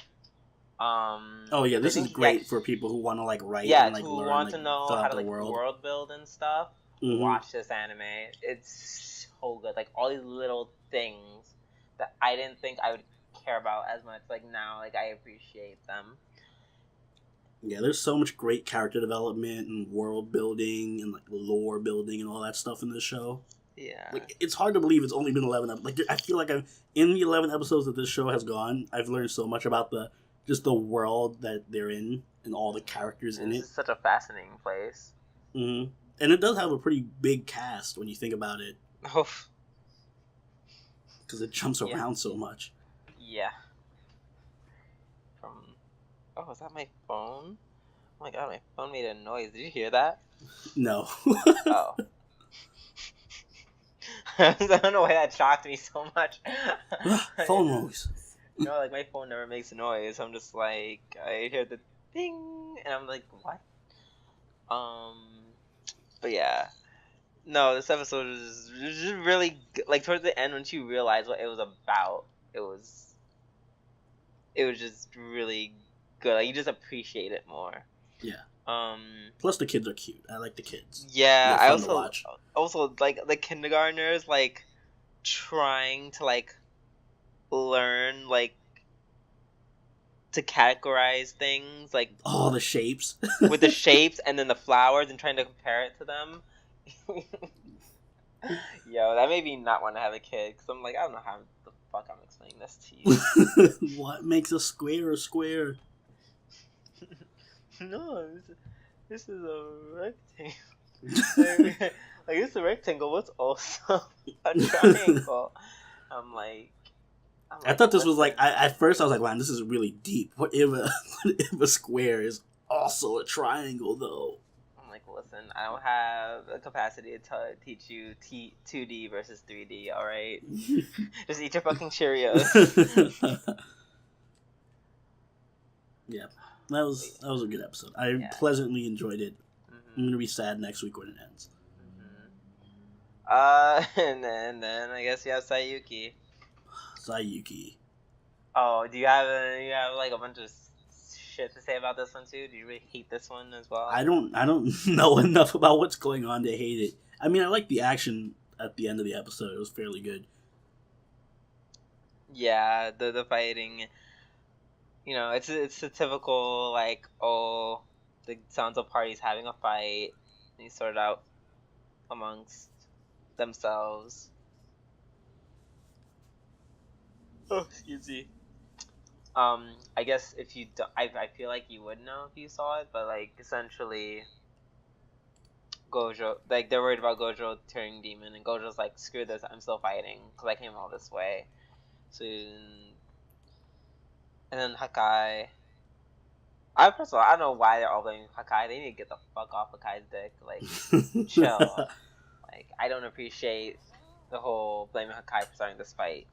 Oh yeah, this is great for people who want to like write and like who learn, want like, to know how to like world build and stuff. Mm-hmm. Watch this anime. It's so good. Like all these little things that I didn't think I would care about as much. Like now, like I appreciate them. Yeah, there's so much great character development and world building and like lore building and all that stuff in this show. Yeah, like it's hard to believe it's only been 11 episodes. Like I feel like in the 11 episodes that this show has gone, I've learned so much about the world that they're in and all the characters in it. It's such a fascinating place. Mm-hmm. And it does have a pretty big cast when you think about it. Oh. Because it jumps around so much. Yeah. Oh, is that my phone? Oh my god, my phone made a noise. Did you hear that? No. Oh. I don't know why that shocked me so much. Phone noise. You know, like my phone never makes a noise. I'm just like, I hear the ding, and I'm like, what? But yeah, no, this episode is just really like towards the end when you realize what it was about. It was just really good. Like you just appreciate it more. Yeah. Plus the kids are cute. I like the kids. Yeah, I also like the kindergartners like trying to like learn like to categorize things like the shapes with the shapes and then the flowers and trying to compare it to them. Yo, that made me not want to have a kid because I'm like, I don't know how the fuck I'm explaining this to you. What makes a square a square? No, this is a rectangle. Like it's a rectangle. What's also a triangle? I'm like, I thought this was like. At first, I was like, "Wow, this is really deep." What if a square is also a triangle, though? I'm like, listen, I don't have the capacity to teach you 2D versus 3D. All right, just eat your fucking Cheerios. Yeah, that was a good episode. I pleasantly enjoyed it. Mm-hmm. I'm gonna be sad next week when it ends. Mm-hmm. And then I guess you have Saiyuki. Oh, do you have like a bunch of shit to say about this one too? Do you really hate this one as well? I don't know enough about what's going on to hate it. I mean, I like the action at the end of the episode. It was fairly good. Yeah, the fighting. You know, it's a typical like the Sanzo party's having a fight. And he sorted out amongst themselves. Oh, excuse me. I guess if you don't, I feel like you would know if you saw it, but like essentially, Gojo, like they're worried about Gojo turning demon, and Gojo's like, screw this, I'm still fighting because I came all this way. So, and then Hakai. First of all, I don't know why they're all blaming Hakai. They need to get the fuck off Hakai's dick. Like, chill. Like, I don't appreciate the whole blaming Hakai for starting this fight.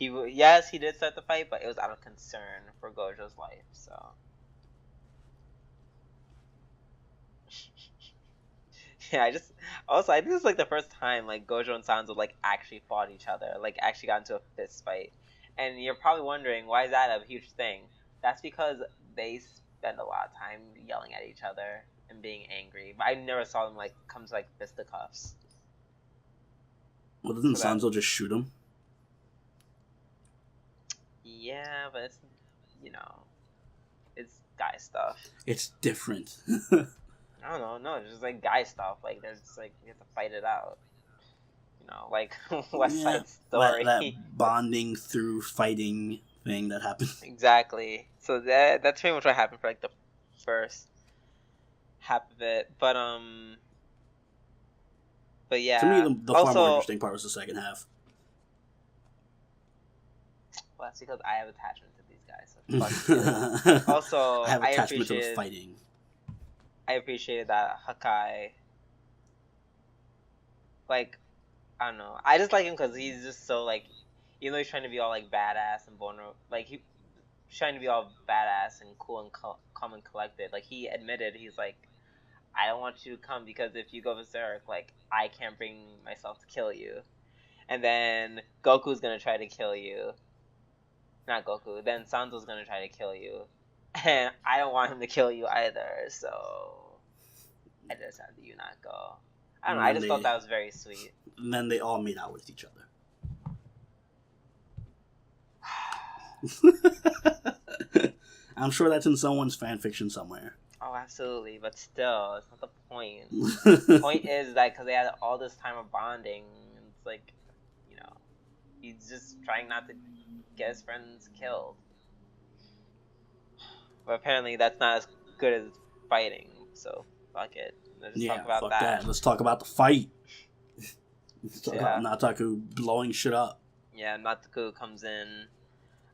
Yes, he did start the fight, but it was out of concern for Gojo's life, so. Yeah, I think this is like the first time like Gojo and Sanzo like actually fought each other, like actually got into a fist fight. And you're probably wondering, why is that a huge thing? That's because they spend a lot of time yelling at each other and being angry. But I never saw them like come to like fisticuffs. Well, doesn't Sanzo just shoot him? Yeah, but it's, it's guy stuff. It's different. I don't know, no, it's just like guy stuff. Like, there's like, you have to fight it out. Like West Side Story. That bonding through fighting thing that happens. Exactly. So that's pretty much what happened for like the first half of it. But yeah. To me, the far more interesting part was the second half. Well, that's because I have attachment to these guys. So fuck you. Also, I have attachment to the fighting. I appreciated that Hakai. Like, I don't know. I just like him because he's just so like, even though he's trying to be all like badass and vulnerable, like he's trying to be all badass and cool and calm and collected. Like he admitted, he's like, I don't want you to come because if you go berserk, like I can't bring myself to kill you. And then Goku's gonna try to kill you. Not Goku. Then Sanzo's gonna try to kill you, and I don't want him to kill you either. So I just had you not go. I don't know. I just thought that was very sweet. And then they all made out with each other. I'm sure that's in someone's fan fiction somewhere. Oh, absolutely. But still, it's not the point. The point is that because they had all this time of bonding, it's like, he's just trying not to get his friends killed. But apparently that's not as good as fighting, so fuck it. Let's just talk about that. Let's talk about the fight. Let's talk about Nataku blowing shit up. Yeah, Nataku comes in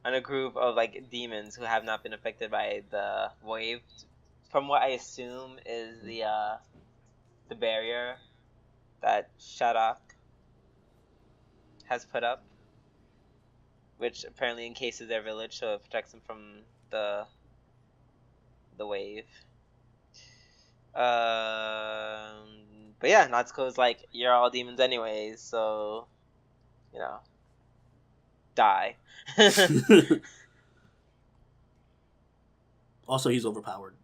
on a group of like demons who have not been affected by the wave. From what I assume is the barrier that Shadak has put up, which apparently encases their village, so it protects them from the wave. But yeah, Natsuko's like, you're all demons anyways, so die. Also, he's overpowered.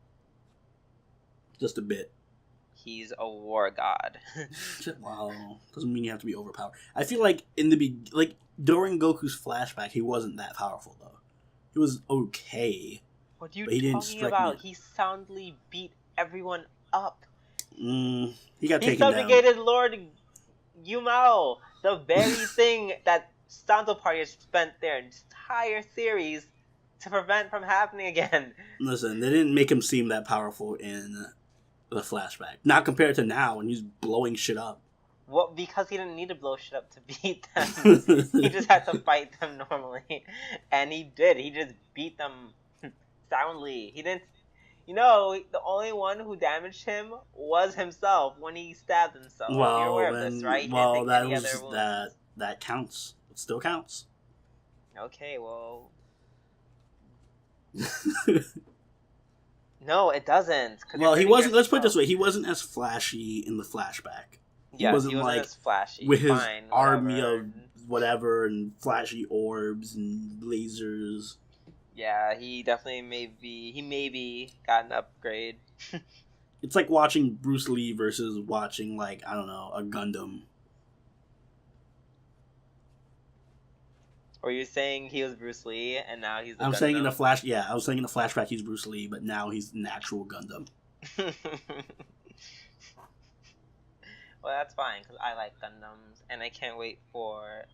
Just a bit. He's a war god. Wow. Doesn't mean you have to be overpowered. I feel like during Goku's flashback, he wasn't that powerful though. He was okay. What are you talking about? He soundly beat everyone up. He got taken down. He subjugated Lord Yumao, the very thing that Santo Party has spent their entire series to prevent from happening again. Listen, they didn't make him seem that powerful in the flashback. Not compared to now when he's blowing shit up. Well, because he didn't need to blow shit up to beat them. He just had to fight them normally. And he did. He just beat them soundly. He didn't... the only one who damaged him was himself when he stabbed himself. Well, you're aware of this, right? Well, that counts. It still counts. Okay, well... No, it doesn't. Well, he wasn't. Let's put it this way: he wased as flashy in the flashback. He wasn't like as flashy with his army of whatever and flashy orbs and lasers. Yeah, he definitely maybe got an upgrade. It's like watching Bruce Lee versus watching like I don't know a Gundam. Or you're saying he was Bruce Lee and now he's a I'm Gundam? saying in the flash. Yeah, I was saying in the flashback he's Bruce Lee, but now he's an actual Gundam. Well, that's fine because I like Gundams, and I can't wait for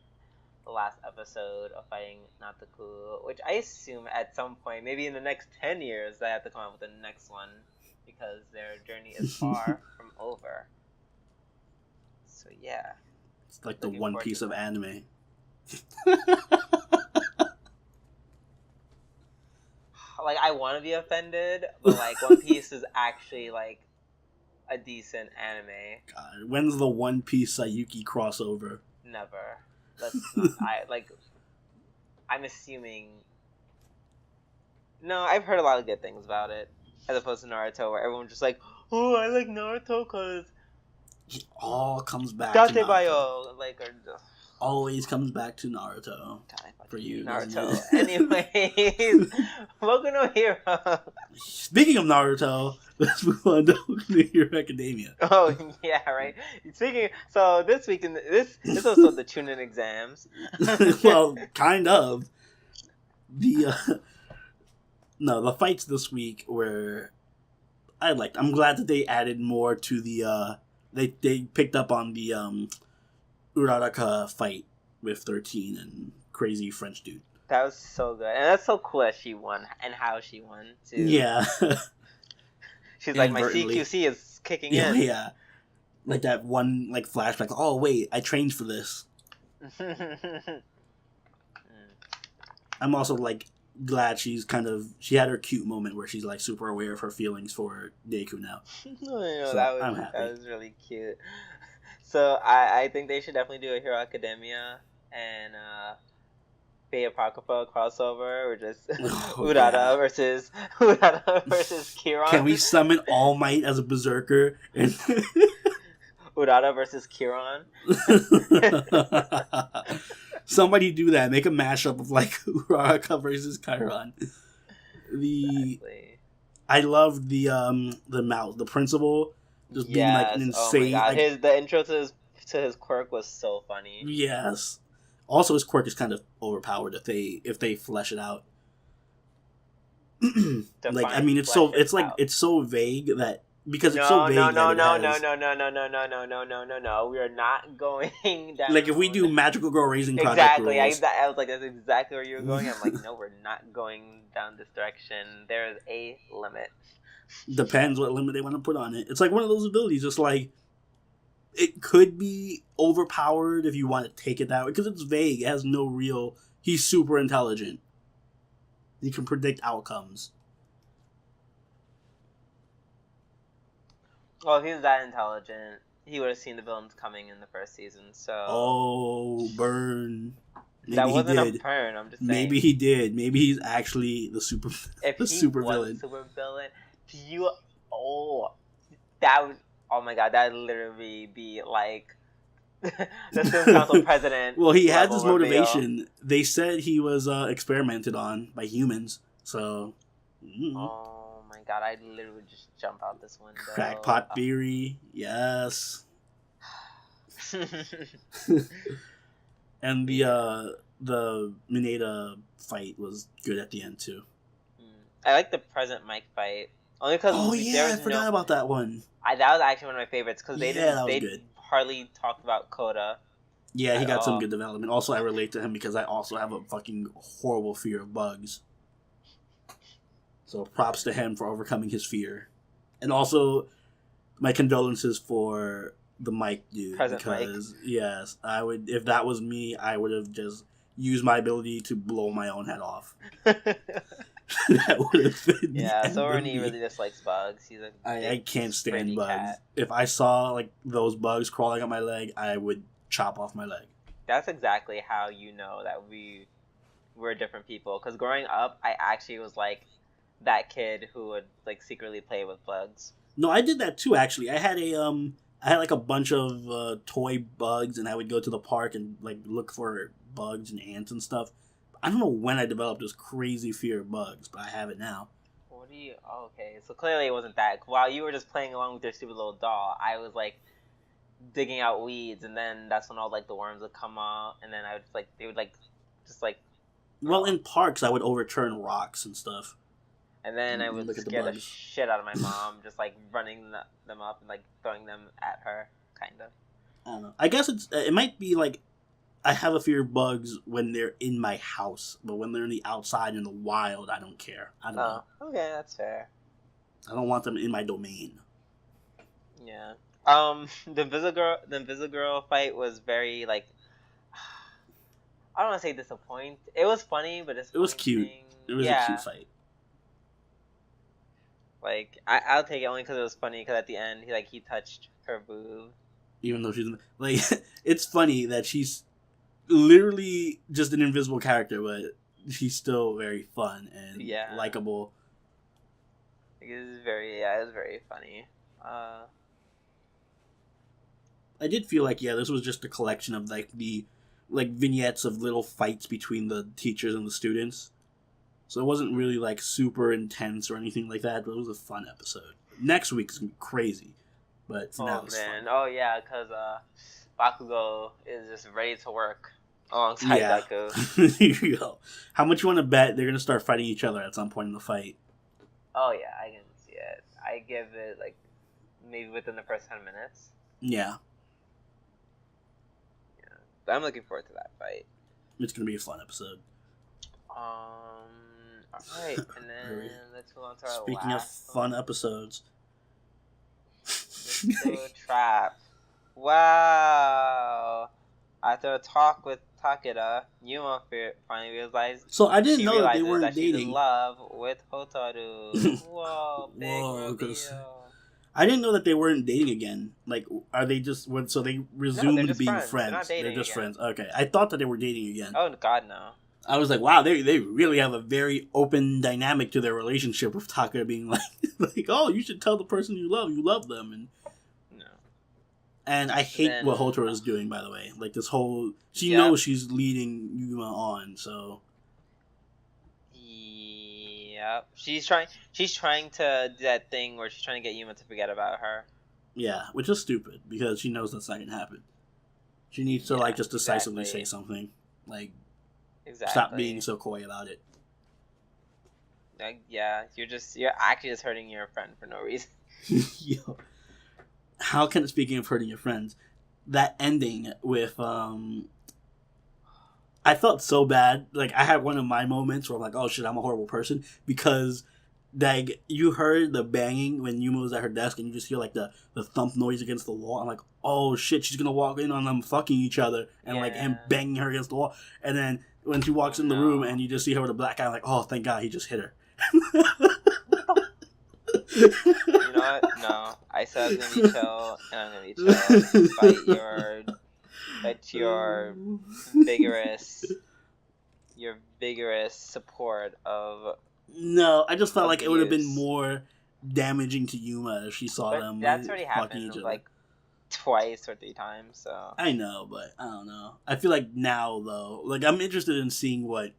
the last episode of fighting Nataku, which I assume at some point, maybe in the next 10 years, they have to come up with the next one because their journey is far from over. So yeah, it's like the One Piece of anime. Like, I want to be offended, but like One Piece is actually like a decent anime. God, when's the One Piece Saiyuki crossover? Never. I'm assuming. No, I've heard a lot of good things about it, as opposed to Naruto, where everyone's just like, "Oh, I like Naruto because it all comes back Date to Naruto. Bayo," like, or always comes back to Naruto. God, for you, Naruto. Anyways, Boku no Hero. Speaking of Naruto, let's move on to Boku no Hero Academia. Oh yeah, right. Speaking. So this week in this also the tune-in exams. Well, kind of. The fights this week were I'm glad that they added more to the they picked up on the Uraraka fight with 13 and crazy French dude. That was so good, and that's so cool that she won and how she won too. Yeah. She's like, my CQC is kicking in. Yeah. Like that one flashback. Oh wait, I trained for this. I'm also glad she had her cute moment where she's super aware of her feelings for Deku now. So that was really cute. So I think they should definitely do a Hero Academia and Fate Apocrypha crossover, or just Urara versus Kiron. Can we summon All Might as a berserker? Urara versus Kiron. Somebody do that. Make a mashup of Uraraka versus Chiron. Exactly. I love the principal just being an insane. Oh my God. The intro to his quirk was so funny. Yes. Also, his quirk is kind of overpowered if they flesh it out. It's so vague that because it's so vague. No. We are not going down. If we do Magical Girl Raising Project exactly, rules. I was like, that's exactly where you were going. I'm like, no, we're not going down this direction. There is a limit. Depends what limit they want to put on it. It's one of those abilities. Just it could be overpowered if you want to take it that way because it's vague. It has no real. He's super intelligent. He can predict outcomes. Well, if he was that intelligent, he would have seen the villains coming in the first season. So. Oh, burn. Maybe that wasn't a burn. I'm just saying. Maybe he did. Maybe he's actually the super. If the he super was villain. Super villain. That would. Oh my God, that'd literally be the Student Council president. Well, he had this motivation. They said he was experimented on by humans. So. Oh my God, I'd literally just jump out this window. Crackpot theory, yes. And the Mineta fight was good at the end too. I like the present Mike fight only because I forgot about that one. That was actually one of my favorites because they hardly talked about Coda. Yeah, he got some good development. Also, I relate to him because I also have a fucking horrible fear of bugs. So props to him for overcoming his fear. And also, my condolences for the Mike dude. Present Mike. Yes, I would. If that was me, I would have just used my ability to blow my own head off. That would have been. Yeah, so Ernie really dislikes bugs. He's I can't stand bugs. Cat. If I saw those bugs crawling on my leg, I would chop off my leg. That's exactly how you know that we're different people. Because growing up, I actually was that kid who would secretly play with bugs. No, I did that too. Actually, I had a bunch of toy bugs, and I would go to the park and look for bugs and ants and stuff. I don't know when I developed this crazy fear of bugs, but I have it now. What do you? Oh, okay, so clearly it wasn't that. While you were just playing along with your stupid little doll, I was digging out weeds, and then that's when all the worms would come out, and then I would they would Well, in parks, I would overturn rocks and stuff. And then I would scare the shit out of my mom, just like running them up and like throwing them at her, kind of. I don't know. I guess it might be like I have a fear of bugs when they're in my house, but when they're in the outside in the wild, I don't care. I don't know. Okay, that's fair. I don't want them in my domain. Yeah. The Invisible Girl fight was very like. I don't want to say disappointing. It was funny, but it was cute. It was a cute fight. Like I'll take it only because it was funny. Because at the end, he touched her boob. Even though she's like, it's funny that she's literally just an invisible character, but she's still very fun and likable. It was very funny. I did feel like this was just a collection of like the vignettes of little fights between the teachers and the students. So it wasn't really like super intense or anything like that, but it was a fun episode. Next week's gonna be crazy, but for now it's fun. Oh yeah, because Bakugo is just ready to work alongside Deku. Here you go. How much you want to bet they're gonna start fighting each other at some point in the fight? Oh yeah, I can see it. I give it like maybe within the first 10 minutes. Yeah. I'm looking forward to that fight. It's gonna be a fun eetsode. Alright, and then let's move on to our Speaking of fun episodes. Netsuzou Trap. Wow. After a talk with Takeda, Yuma finally realized I didn't know that they weren't dating. She's in love with Hotaru. Whoa, big reveal. I didn't know that they weren't dating again. Like, are they just... So they resumed being friends. They're just friends. Okay. I thought that they were dating again. Oh, God, no. I was like, wow, they really have a very open dynamic to their relationship with Taka being like, oh, you should tell the person you love them. And no. And I hate what Hotaru is doing, by the way. Like, this whole... She knows she's leading Yuma on, so... Yep. She's trying to do that thing where she's trying to get Yuma to forget about her. Yeah, which is stupid, because she knows that's not going to happen. She needs to, just decisively say something. Like, stop being so coy about it. Yeah, you're actually just hurting your friend for no reason. Yo. How can, speaking of hurting your friends, that ending with, I felt so bad. Like, I had one of my moments where I'm like, oh shit, I'm a horrible person. Because, like, you heard the banging when Yuma was at her desk and you just hear, like, the thump noise against the wall. I'm like, oh shit, she's gonna walk in on them fucking each other and, him banging her against the wall. And then when she walks in the room and you just see her with a black eye, I'm like, oh, thank God, he just hit her. You know what? No. I said I was gonna be chill, and I'm gonna be chill. But your vigorous support of... No, I just felt like it would have been more damaging to Yuma if she saw them. That's already happened like twice or 3 times, so... I know, but I don't know. I feel like now, though, like, I'm interested in seeing what...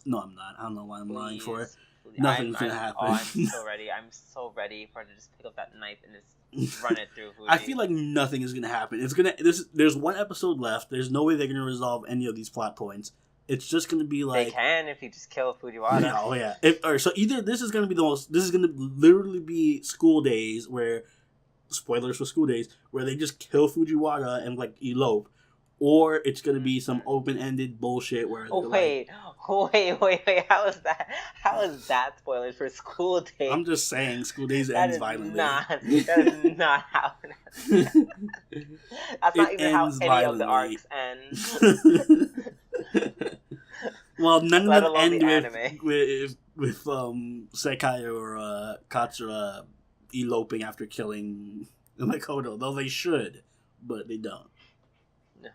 No, I'm not. I don't know why I'm lying for it. Nothing's gonna happen. I'm so ready. I'm so ready for her to just pick up that knife and just run it through Fuji. I feel like nothing is gonna happen. There's one episode left. There's no way they're gonna resolve any of these plot points. It's just gonna be like... They can if you just kill Fujiwara. Oh yeah. So either this is gonna be this is gonna literally be School Days where... Spoilers for School Days. Where they just kill Fujiwara and, like, elope. Or it's gonna be some open-ended bullshit where... Wait. How is that spoilers for School Days? I'm just saying, School Days ends violently. That is not how... That's not even how any of the arcs end. Well, none of them end with Sekai or Katsura eloping after killing Makoto. Though they should, but they don't. No.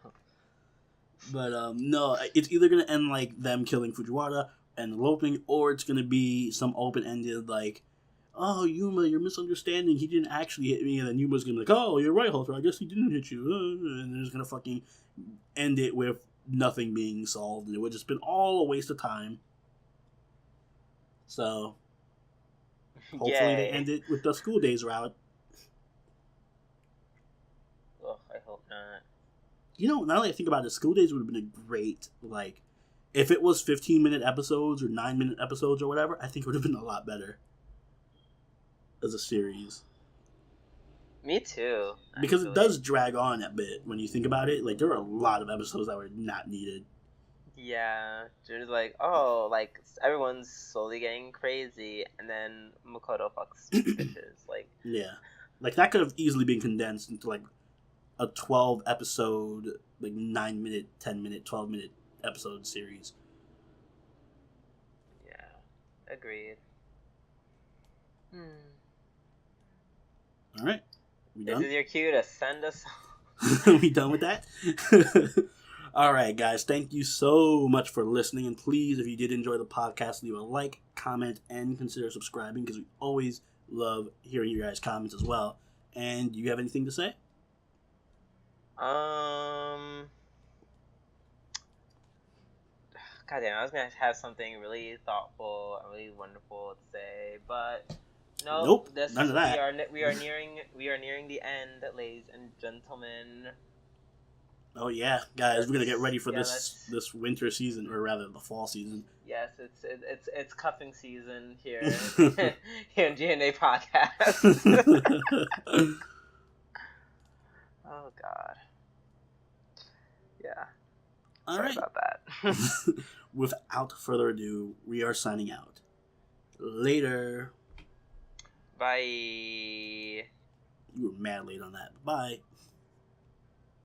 But, no, it's either going to end like them killing Fujiwara and eloping, or it's going to be some open-ended, like, oh, Yuma, you're misunderstanding. He didn't actually hit me. And then Yuma's going to be like, oh, you're right, Halter. I guess he didn't hit you. And they're just going to fucking end it with nothing being solved. And it would have just been all a waste of time. So, hopefully they end it with the School Days route. Ugh, I hope not. You know, now that I think about it, School Days would have been a great, if it was 15-minute episodes or 9-minute episodes or whatever, I think it would have been a lot better. as a series. Me too. Because it does drag on a bit when you think about it. Like, there were a lot of episodes that were not needed. Yeah, there's like, everyone's slowly getting crazy, and then Makoto fucks bitches. Like, yeah. Like, that could have easily been condensed into, like, a 12 episode, like, 9 minute, 10 minute, 12 minute episode series. Yeah, agreed. Alright. We done? This is your cue to send us. We done with that? Alright, guys. Thank you so much for listening. And please, if you did enjoy the podcast, leave a like, comment, and consider subscribing because we always love hearing your guys' comments as well. And do you have anything to say? Goddamn, I was gonna have something really thoughtful and really wonderful to say, but nope. None of that. We are nearing the end, ladies and gentlemen. Oh yeah, guys, we're gonna get ready for this winter season, or rather the fall season. Yes, it's cuffing season here here in G&A podcast. Oh God. Yeah. Sorry about that. Without further ado, we are signing out. Later. Bye. You were mad late on that. Bye.